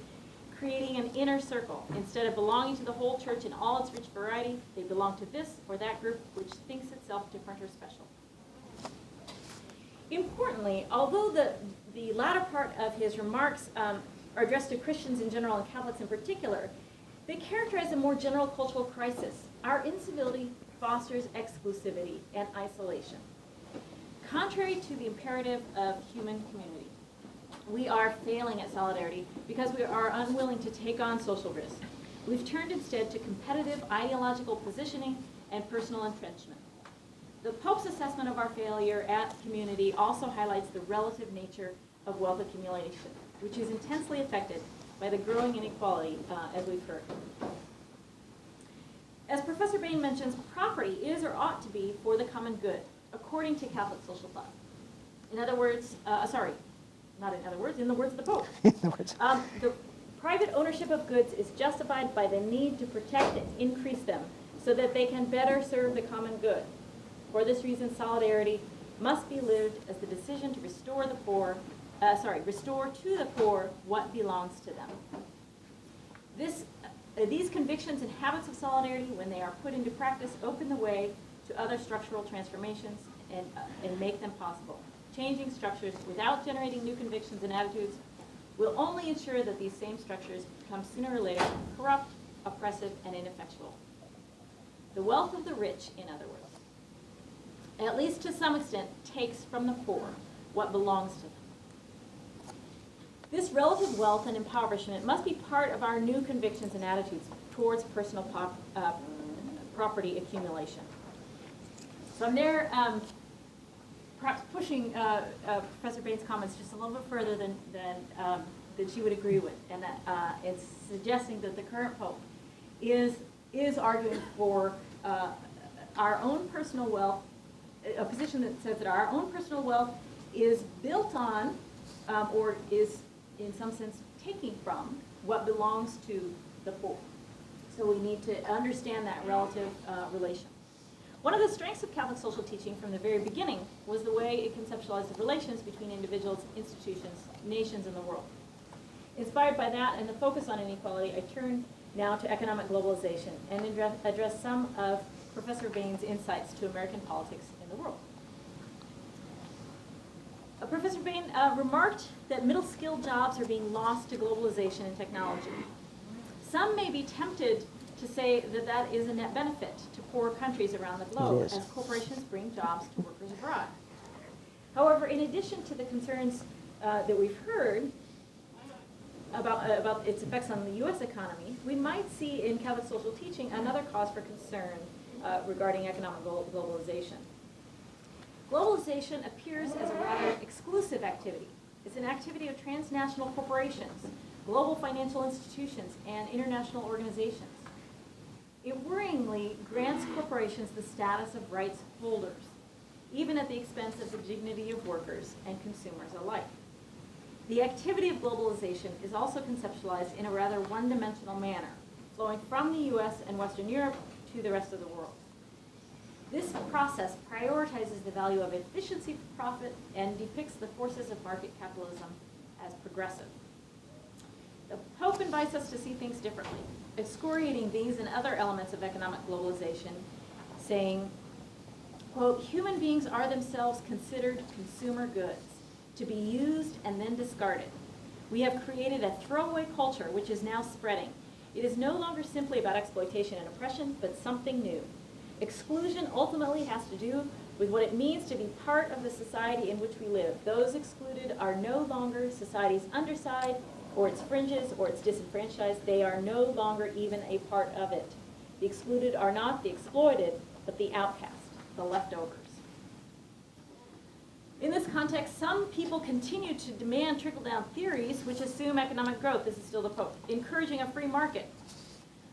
creating an inner circle. Instead of belonging to the whole church in all its rich variety, they belong to this or that group which thinks itself different or special. Importantly, although the latter part of his remarks are addressed to Christians in general and Catholics in particular, they characterize a more general cultural crisis. Our incivility fosters exclusivity and isolation. Contrary to the imperative of human community, we are failing at solidarity because we are unwilling to take on social risk. We've turned instead to competitive ideological positioning and personal entrenchment. The Pope's assessment of our failure at community also highlights the relative nature of wealth accumulation, which is intensely affected by the growing inequality, as we've heard. As Professor Bane mentions, property is or ought to be for the common good, according to Catholic social thought. In other words, in the words of the Pope. The private ownership of goods is justified by the need to protect and increase them so that they can better serve the common good. For this reason, solidarity must be lived as the decision to restore to the poor what belongs to them. These convictions and habits of solidarity, when they are put into practice, open the way to other structural transformations and make them possible. Changing structures without generating new convictions and attitudes will only ensure that these same structures become sooner or later corrupt, oppressive, and ineffectual. The wealth of the rich, in other words, at least to some extent, takes from the poor what belongs to them. This relative wealth and impoverishment must be part of our new convictions and attitudes towards personal property accumulation. So I'm there perhaps pushing Professor Bane's comments just a little bit further than she would agree with, and that it's suggesting that the current Pope is arguing for our own personal wealth, a position that says that our own personal wealth is built on, or is in some sense taking from, what belongs to the poor. So we need to understand that relative relation. One of the strengths of Catholic social teaching from the very beginning was the way it conceptualized the relations between individuals, institutions, nations, and the world. Inspired by that and the focus on inequality, I turn now to economic globalization and address some of Professor Bane's insights to American politics in the world. Professor Bane remarked that middle-skilled jobs are being lost to globalization and technology. Some may be tempted to say that that is a net benefit to poor countries around the globe as corporations bring jobs to workers abroad. However, in addition to the concerns that we've heard about its effects on the U.S. economy, we might see in Catholic social teaching another cause for concern regarding economic globalization. Globalization appears as a rather exclusive activity. It's an activity of transnational corporations, global financial institutions, and international organizations. It worryingly grants corporations the status of rights holders. even at the expense of the dignity of workers and consumers alike. The activity of globalization is also conceptualized in a rather one-dimensional manner, flowing from the US and Western Europe to the rest of the world. This process prioritizes the value of efficiency for profit and depicts the forces of market capitalism as progressive. The Pope invites us to see things differently, excoriating these and other elements of economic globalization, saying, quote, "Human beings are themselves considered consumer goods, to be used and then discarded. We have created a throwaway culture which is now spreading. It is no longer simply about exploitation and oppression, but something new. Exclusion ultimately has to do with what it means to be part of the society in which we live. Those excluded are no longer society's underside, or its fringes, or its disenfranchised. They are no longer even a part of it. The excluded are not the exploited, but the outcast, the leftovers." In this context, some people continue to demand trickle-down theories which assume economic growth, this is still the Pope, encouraging a free market,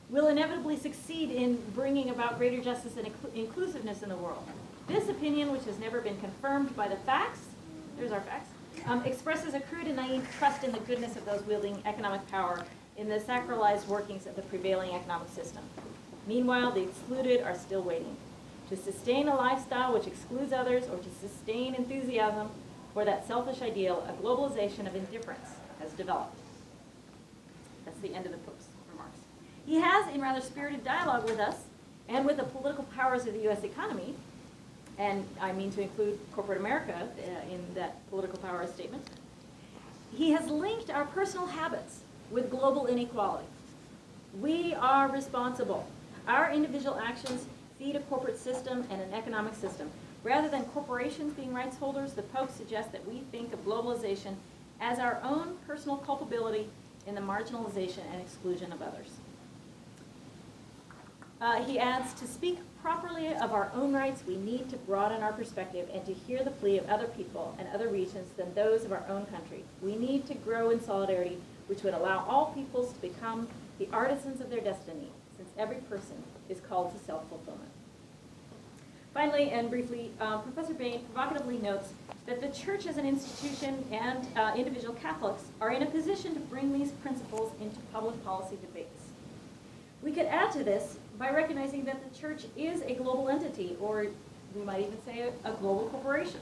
will inevitably succeed in bringing about greater justice and inclusiveness in the world. This opinion, which has never been confirmed by the facts, there's our facts, expresses a crude and naive trust in the goodness of those wielding economic power in the sacralized workings of the prevailing economic system. Meanwhile, the excluded are still waiting to sustain a lifestyle which excludes others, or to sustain enthusiasm for that selfish ideal. A globalization of indifference has developed. That's the end of the Pope's remarks. He has, in rather spirited dialogue with us and with the political powers of the U.S. economy, and I mean to include corporate America in that political power statement, he has linked our personal habits with global inequality. We are responsible. Our individual actions feed a corporate system and an economic system. Rather than corporations being rights holders, the Pope suggests that we think of globalization as our own personal culpability in the marginalization and exclusion of others. He adds, to speak properly of our own rights, we need to broaden our perspective and to hear the plea of other people and other regions than those of our own country. We need to grow in solidarity, which would allow all peoples to become the artisans of their destiny, since every person is called to self-fulfillment. Finally, and briefly, Professor Bane provocatively notes that the church as an institution and individual Catholics are in a position to bring these principles into public policy debates. We could add to this by recognizing that the church is a global entity, or we might even say a global corporation.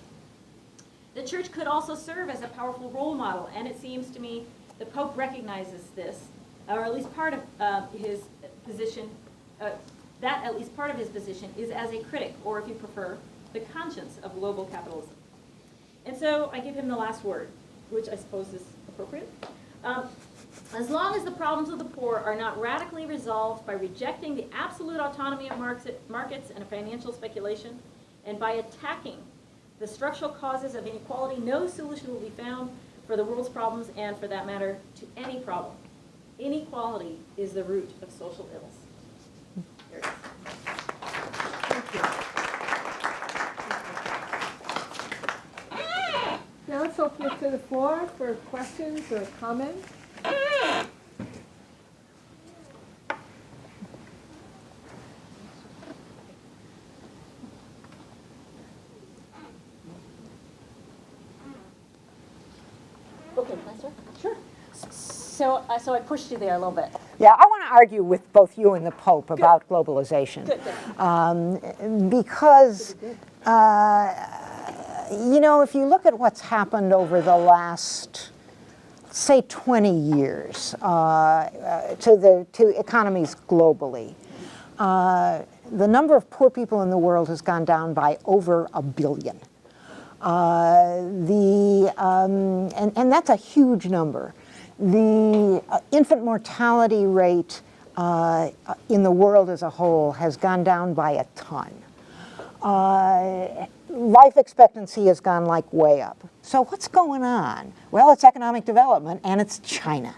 The church could also serve as a powerful role model, and it seems to me the Pope recognizes this, or at least part of his position, that at least part of his position is as a critic, or if you prefer, the conscience of global capitalism. And so I give him the last word, which I suppose is appropriate. As long as the problems of the poor are not radically resolved by rejecting the absolute autonomy of markets and financial speculation, and by attacking the structural causes of inequality, no solution will be found for the world's problems, and for that matter, to any problem. Inequality is the root of social ills. There it is. Thank you. Now let's open it to the floor for questions or comments. Okay, can I start? Sure. So I pushed you there a little bit. Yeah, I want to argue with both you and the Pope about globalization. Good. Because, you know, if you look at what's happened over the last, say, 20 years to economies globally, the number of poor people in the world has gone down by over 1 billion. And that's a huge number. The infant mortality rate in the world as a whole has gone down by a ton. Life expectancy has gone like way up. So what's going on? Well, it's economic development, and it's China.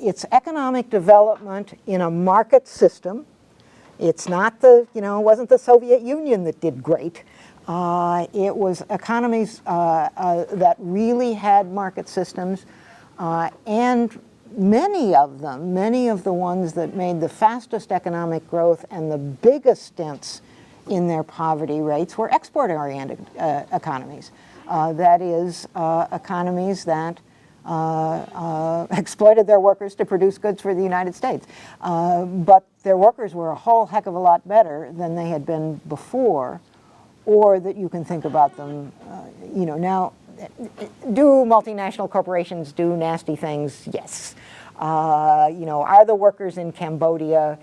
It's economic development in a market system. It's not it wasn't the Soviet Union that did great. It was economies that really had market systems, and many of the ones that made the fastest economic growth and the biggest dents in their poverty rates were export-oriented economies. That is, economies that exploited their workers to produce goods for the United States. But their workers were a whole heck of a lot better than they had been before, or that you can think about them, now, do multinational corporations do nasty things? Yes. Are the workers in Cambodia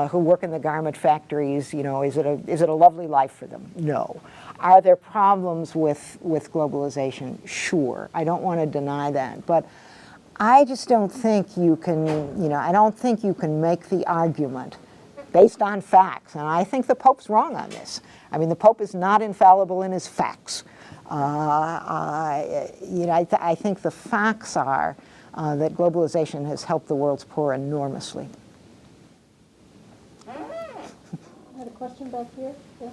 who work in the garment factories, is it a lovely life for them? No. Are there problems with globalization? Sure. I don't want to deny that. But I just don't think you can, I don't think you can make the argument based on facts. And I think the Pope's wrong on this. I mean, the Pope is not infallible in his facts. I think the facts are that globalization has helped the world's poor enormously. I had a question back here. Yeah.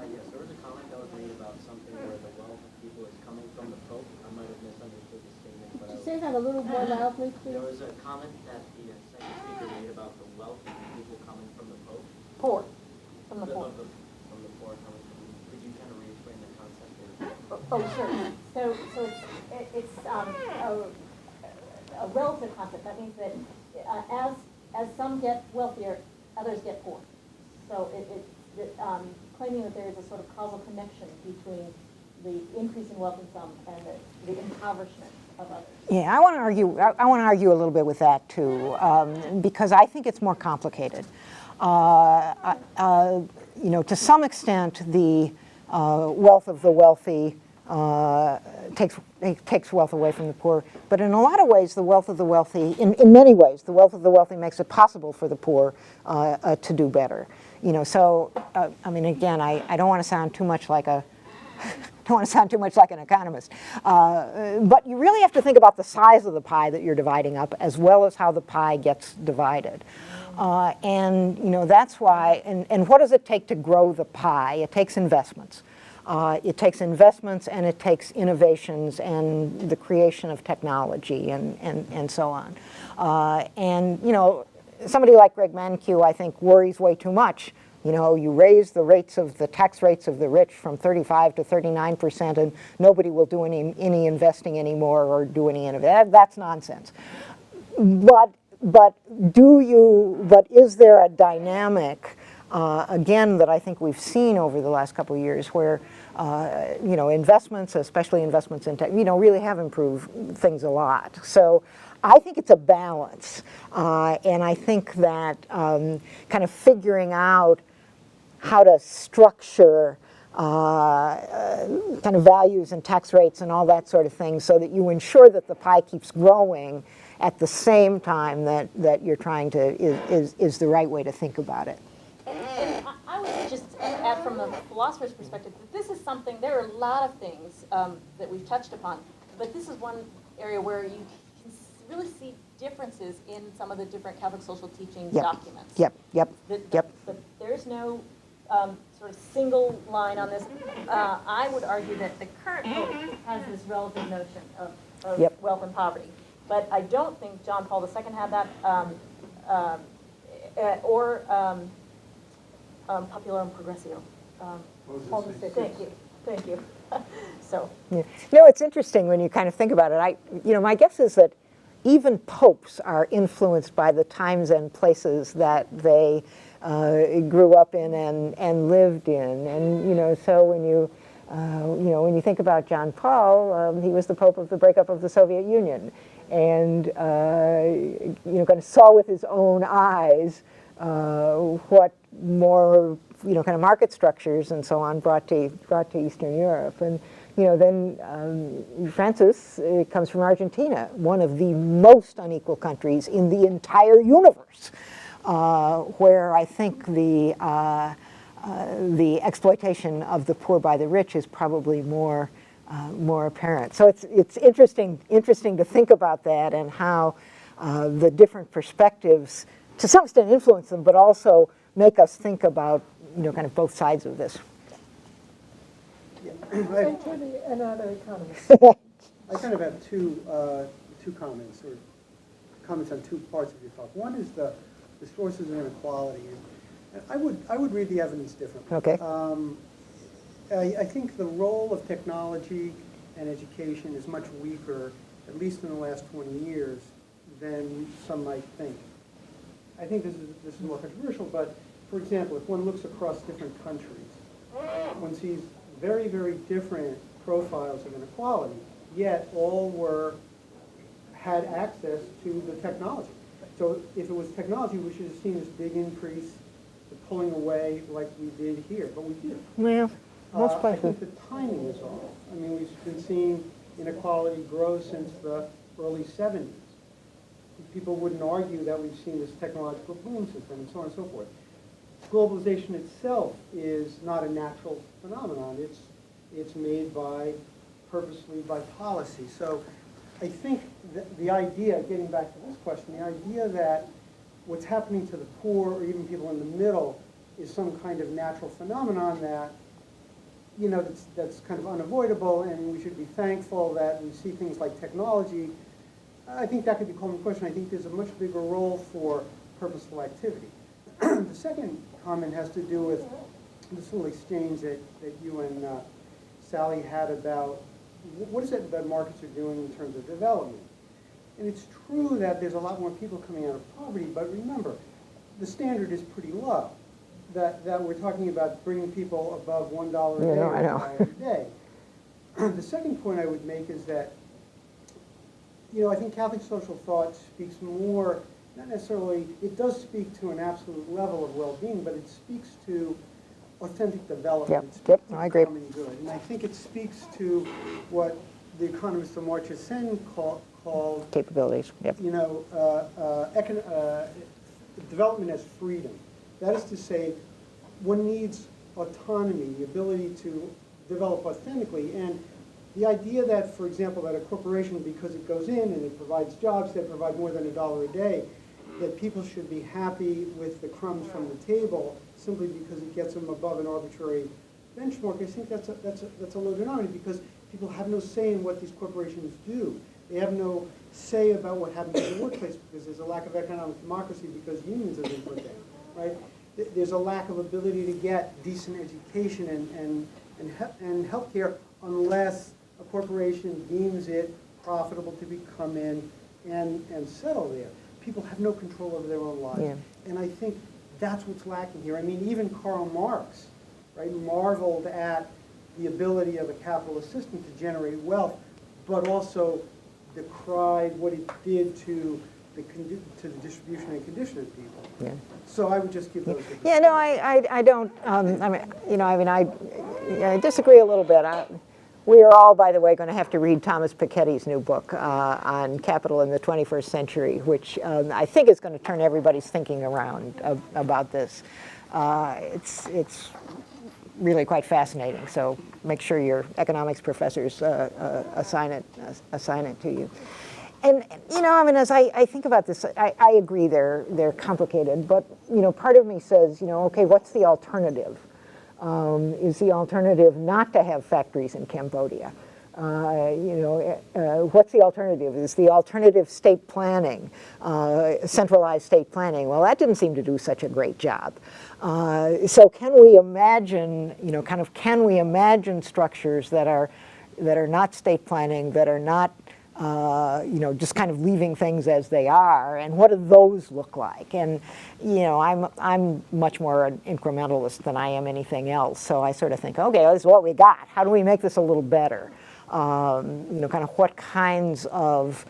Yes, there was a comment that was made about something where the wealth of people is coming from the Pope. I might have misunderstood the statement, but Could you say that a little more loudly, there please? was a comment that the second speaker made about the wealth of people coming from the Pope. Poor, from the poor. From the poor coming from. Could you kind of re-explain the concept there? Oh, sure. So it's a relative concept. That means that as some get wealthier, others get poor. So claiming that there is a sort of causal connection between the increase in wealth in some and the impoverishment of others. Yeah, I want to argue. I want to argue a little bit with that too, because I think it's more complicated. To some extent, the wealth of the wealthy takes wealth away from the poor. But in a lot of ways, the wealth of the wealthy, in many ways, the wealth of the wealthy makes it possible for the poor to do better. So I mean, again, I don't want to sound too much like an economist. But you really have to think about the size of the pie that you're dividing up, as well as how the pie gets divided. And that's why. And what does it take to grow the pie? It takes investments. It takes investments, and it takes innovations and the creation of technology and so on. And somebody like Greg Mankiw, I think, worries way too much. You raise the tax rates of the rich from 35% to 39%, and nobody will do any investing anymore or do any innovation. That's nonsense. But is there a dynamic, again, that I think we've seen over the last couple of years where, investments, especially investments in tech, really have improved things a lot. So I think it's a balance. And I think that kind of figuring out how to structure kind of values and tax rates and all that sort of thing so that you ensure that the pie keeps growing at the same time that you're trying to, is the right way to think about it. And I would just add from the philosopher's perspective that this is something, there are a lot of things that we've touched upon, but this is one area where you can really see differences in some of the different Catholic social teaching documents. Yep. But there's no sort of single line on this. I would argue that the current Pope has this relative notion of wealth and poverty. But I don't think John Paul II had that, or Popular and Progressio. Paul VI. Thank you. So. Yeah. No, it's interesting when you kind of think about it. My guess is that even popes are influenced by the times and places that they grew up in and lived in, and so when you think about John Paul, he was the Pope of the breakup of the Soviet Union, and kind of saw with his own eyes what more kind of market structures and so on brought to Eastern Europe, and then Francis comes from Argentina, one of the most unequal countries in the entire universe, where I think the exploitation of the poor by the rich is probably more apparent. So it's interesting to think about that and how the different perspectives, to some extent, influence them, but also make us think about kind of both sides of this. And Trudy, another economist. I kind of have two comments, or comments on two parts of your talk. One is the sources of inequality, I would read the evidence differently. Okay. I think the role of technology and education is much weaker, at least in the last 20 years, than some might think. I think this is more controversial, but for example, if one looks across different countries, one sees very, very different profiles of inequality, yet all had access to the technology. So if it was technology, we should have seen this big increase, the pulling away like we did here, but we did. Well, most I places. think the timing is off. I mean, we've been seeing inequality grow since the early 70s. People wouldn't argue that we've seen this technological boom since then, and so on and so forth. Globalization itself is not a natural phenomenon. It's made purposely by policy. So I think the idea, getting back to this question, the idea that what's happening to the poor or even people in the middle is some kind of natural phenomenon that, you know, that's kind of unavoidable, and we should be thankful that we see things like technology. I think that could be called into question. I think there's a much bigger role for purposeful activity. The second comment has to do with this little exchange that you and Sally had about what is it that markets are doing in terms of development. And it's true that there's a lot more people coming out of poverty, but remember, the standard is pretty low. That we're talking about bringing people above $1 a day Yeah, I know. or $1 a day. The second point I would make is that, you know, I think Catholic social thought speaks more, not necessarily, it does speak to an absolute level of well-being, but it speaks to authentic development. Yep, It speaks yep, to I agree. common good. And I think it speaks to what the economist Amartya Sen called, Capabilities, yep. you know, development as freedom. That is to say, one needs autonomy, the ability to develop authentically. And the idea that, for example, that a corporation, because it goes in and it provides jobs that provide more than $1 a day, that people should be happy with the crumbs from the table simply because it gets them above an arbitrary benchmark, I think that's a low denominator, because people have no say in what these corporations do. They have no say about what happens in the workplace because there's a lack of economic democracy because unions have been put there, right? There's a lack of ability to get decent education and health care unless a corporation deems it profitable to become in and settle there. People have no control over their own lives. Yeah. And I think that's what's lacking here. I mean, even Karl Marx, right, marveled at the ability of a capitalist system to generate wealth, but also decried what it did to the distribution and condition of people. Yeah. So I would just give those. Yeah, no, I don't, I mean, you know, I mean, I disagree a little bit. We are all, by the way, going to have to read Thomas Piketty's new book on capital in the 21st century, which I think is going to turn everybody's thinking around about this. It's really quite fascinating, so make sure your economics professors assign it to you. And, you know, I mean, as I think about this, I agree they're complicated, but, you know, part of me says, you know, okay, what's the alternative? Is the alternative not to have factories in Cambodia? What's the alternative? Is the alternative state planning, centralized state planning? Well, that didn't seem to do such a great job. So can we imagine, you know, can we imagine structures that are not state planning, that are not just kind of leaving things as they are, and what do those look like? And, you know, I'm much more an incrementalist than I am anything else, so I sort of think, okay, this is what we got. How do we make this a little better? Kind of what kinds of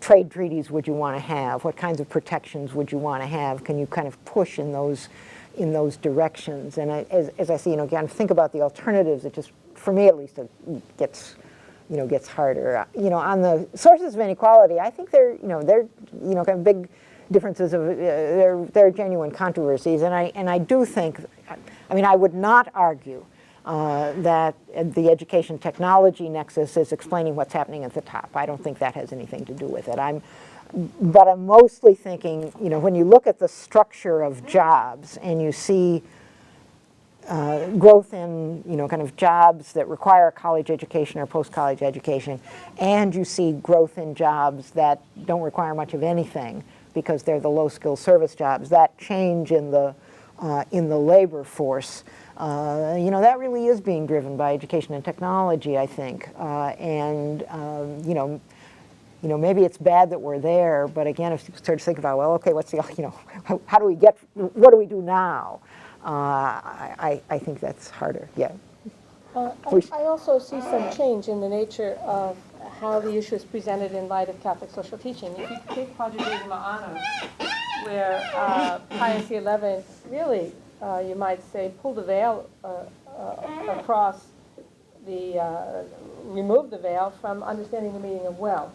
trade treaties would you want to have? What kinds of protections would you want to have? Can you kind of push in those directions? And as I see, you know, again, think about the alternatives. It just, for me at least, it gets harder. You know, on the sources of inequality, I think they're kind of big differences of they're genuine controversies, and I do think, I mean, I would not argue that the education technology nexus is explaining what's happening at the top. I don't think that has anything to do with it. But I'm mostly thinking, you know, when you look at the structure of jobs and you see growth in, you know, kind of jobs that require a college education or post-college education, and you see growth in jobs that don't require much of anything because they're the low-skill service jobs, that change in the in the labor force, that really is being driven by education and technology, I think. Maybe it's bad that we're there, but again, if you start to think about, well, okay, what's the, how do we get, what do we do now? I think that's harder, yeah. I also see some change in the nature of how the issue is presented in light of Catholic social teaching. If you take Padre Ma'ano, where Pius XI really, you might say, pulled the veil across removed the veil from understanding the meaning of wealth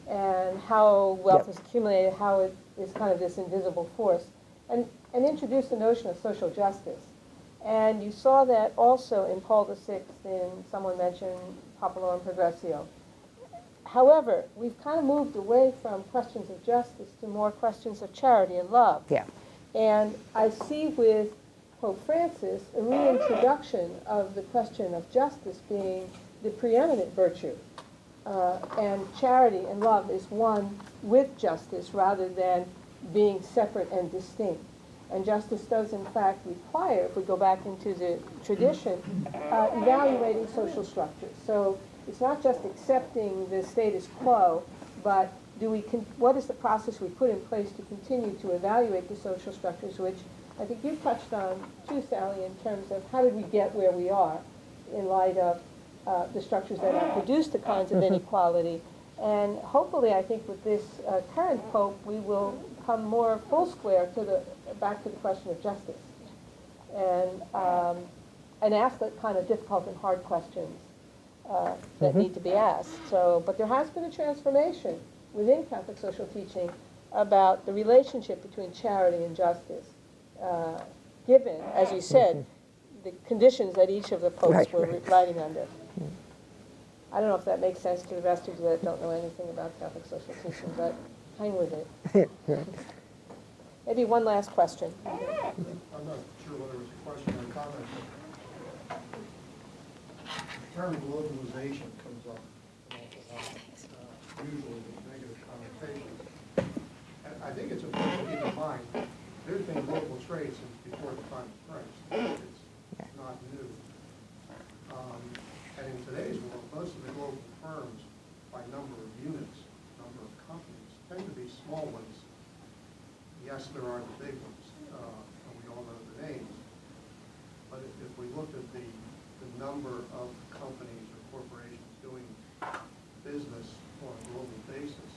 and how wealth is accumulated, how it is kind of this invisible force, and introduced the notion of social justice. And you saw that also in Paul VI, in someone mentioned Popular and Progressio. However, we've kind of moved away from questions of justice to more questions of charity and love. Yeah. And I see with Pope Francis a reintroduction of the question of justice being the preeminent virtue. And charity and love is one with justice rather than being separate and distinct. And justice does, in fact, require, if we go back into the tradition, evaluating social structures. So it's not just accepting the status quo, but what is the process we put in place to continue to evaluate the social structures, which I think you touched on too, Sally, in terms of how did we get where we are in light of the structures that have produced the kinds of inequality. And hopefully, I think with this current Pope, we will come more full square back to the question of justice, and ask the kind of difficult and hard questions that need to be asked. But there has been a transformation within Catholic social teaching about the relationship between charity and justice, given, as you said, the conditions that each of the popes were writing under. I don't know if that makes sense to the rest of you that don't know anything about Catholic social teaching, but hang with it. Maybe one last question. I'm not sure whether it was a question or a comment, but the term globalization comes up an awful lot, usually with negative connotations. And I think it's important to keep in mind, there's been global trade since before the time of Christ. It's not new. And in today's world, most of the global firms, by number of units, number of companies, tend to be small ones. Yes, there are the big ones, and we all know the names. But if we look at the number of companies or corporations doing business on a global basis,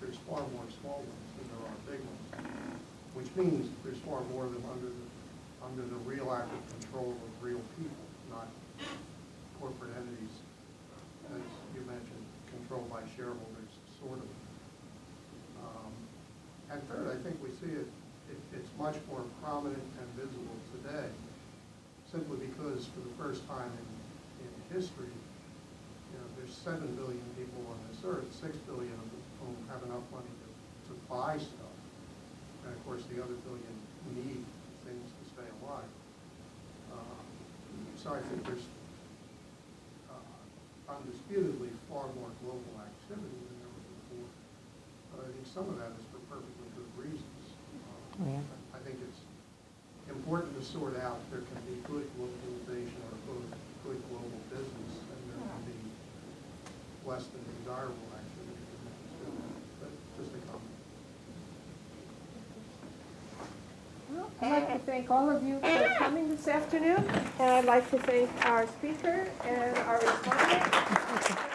there's far more small ones than there are big ones, which means there's far more of them under the real active control of real people, not corporate entities, as you mentioned, controlled by shareholders, sort of. And third, I think we see it's much more prominent and visible today, simply because for the first time in history, there's 7 billion people on this earth, 6 billion of whom have enough money to buy stuff. And of course, the other billion need things to stay alive. So I think there's undisputedly far more global activity than ever before. But I think some of that is for perfectly good reasons. I think it's important to sort out there can be good globalization or good global business, and there can be less than desirable activity. But just a comment. Well, I'd like to thank all of you for coming this afternoon, and I'd like to thank our speaker and our respondent.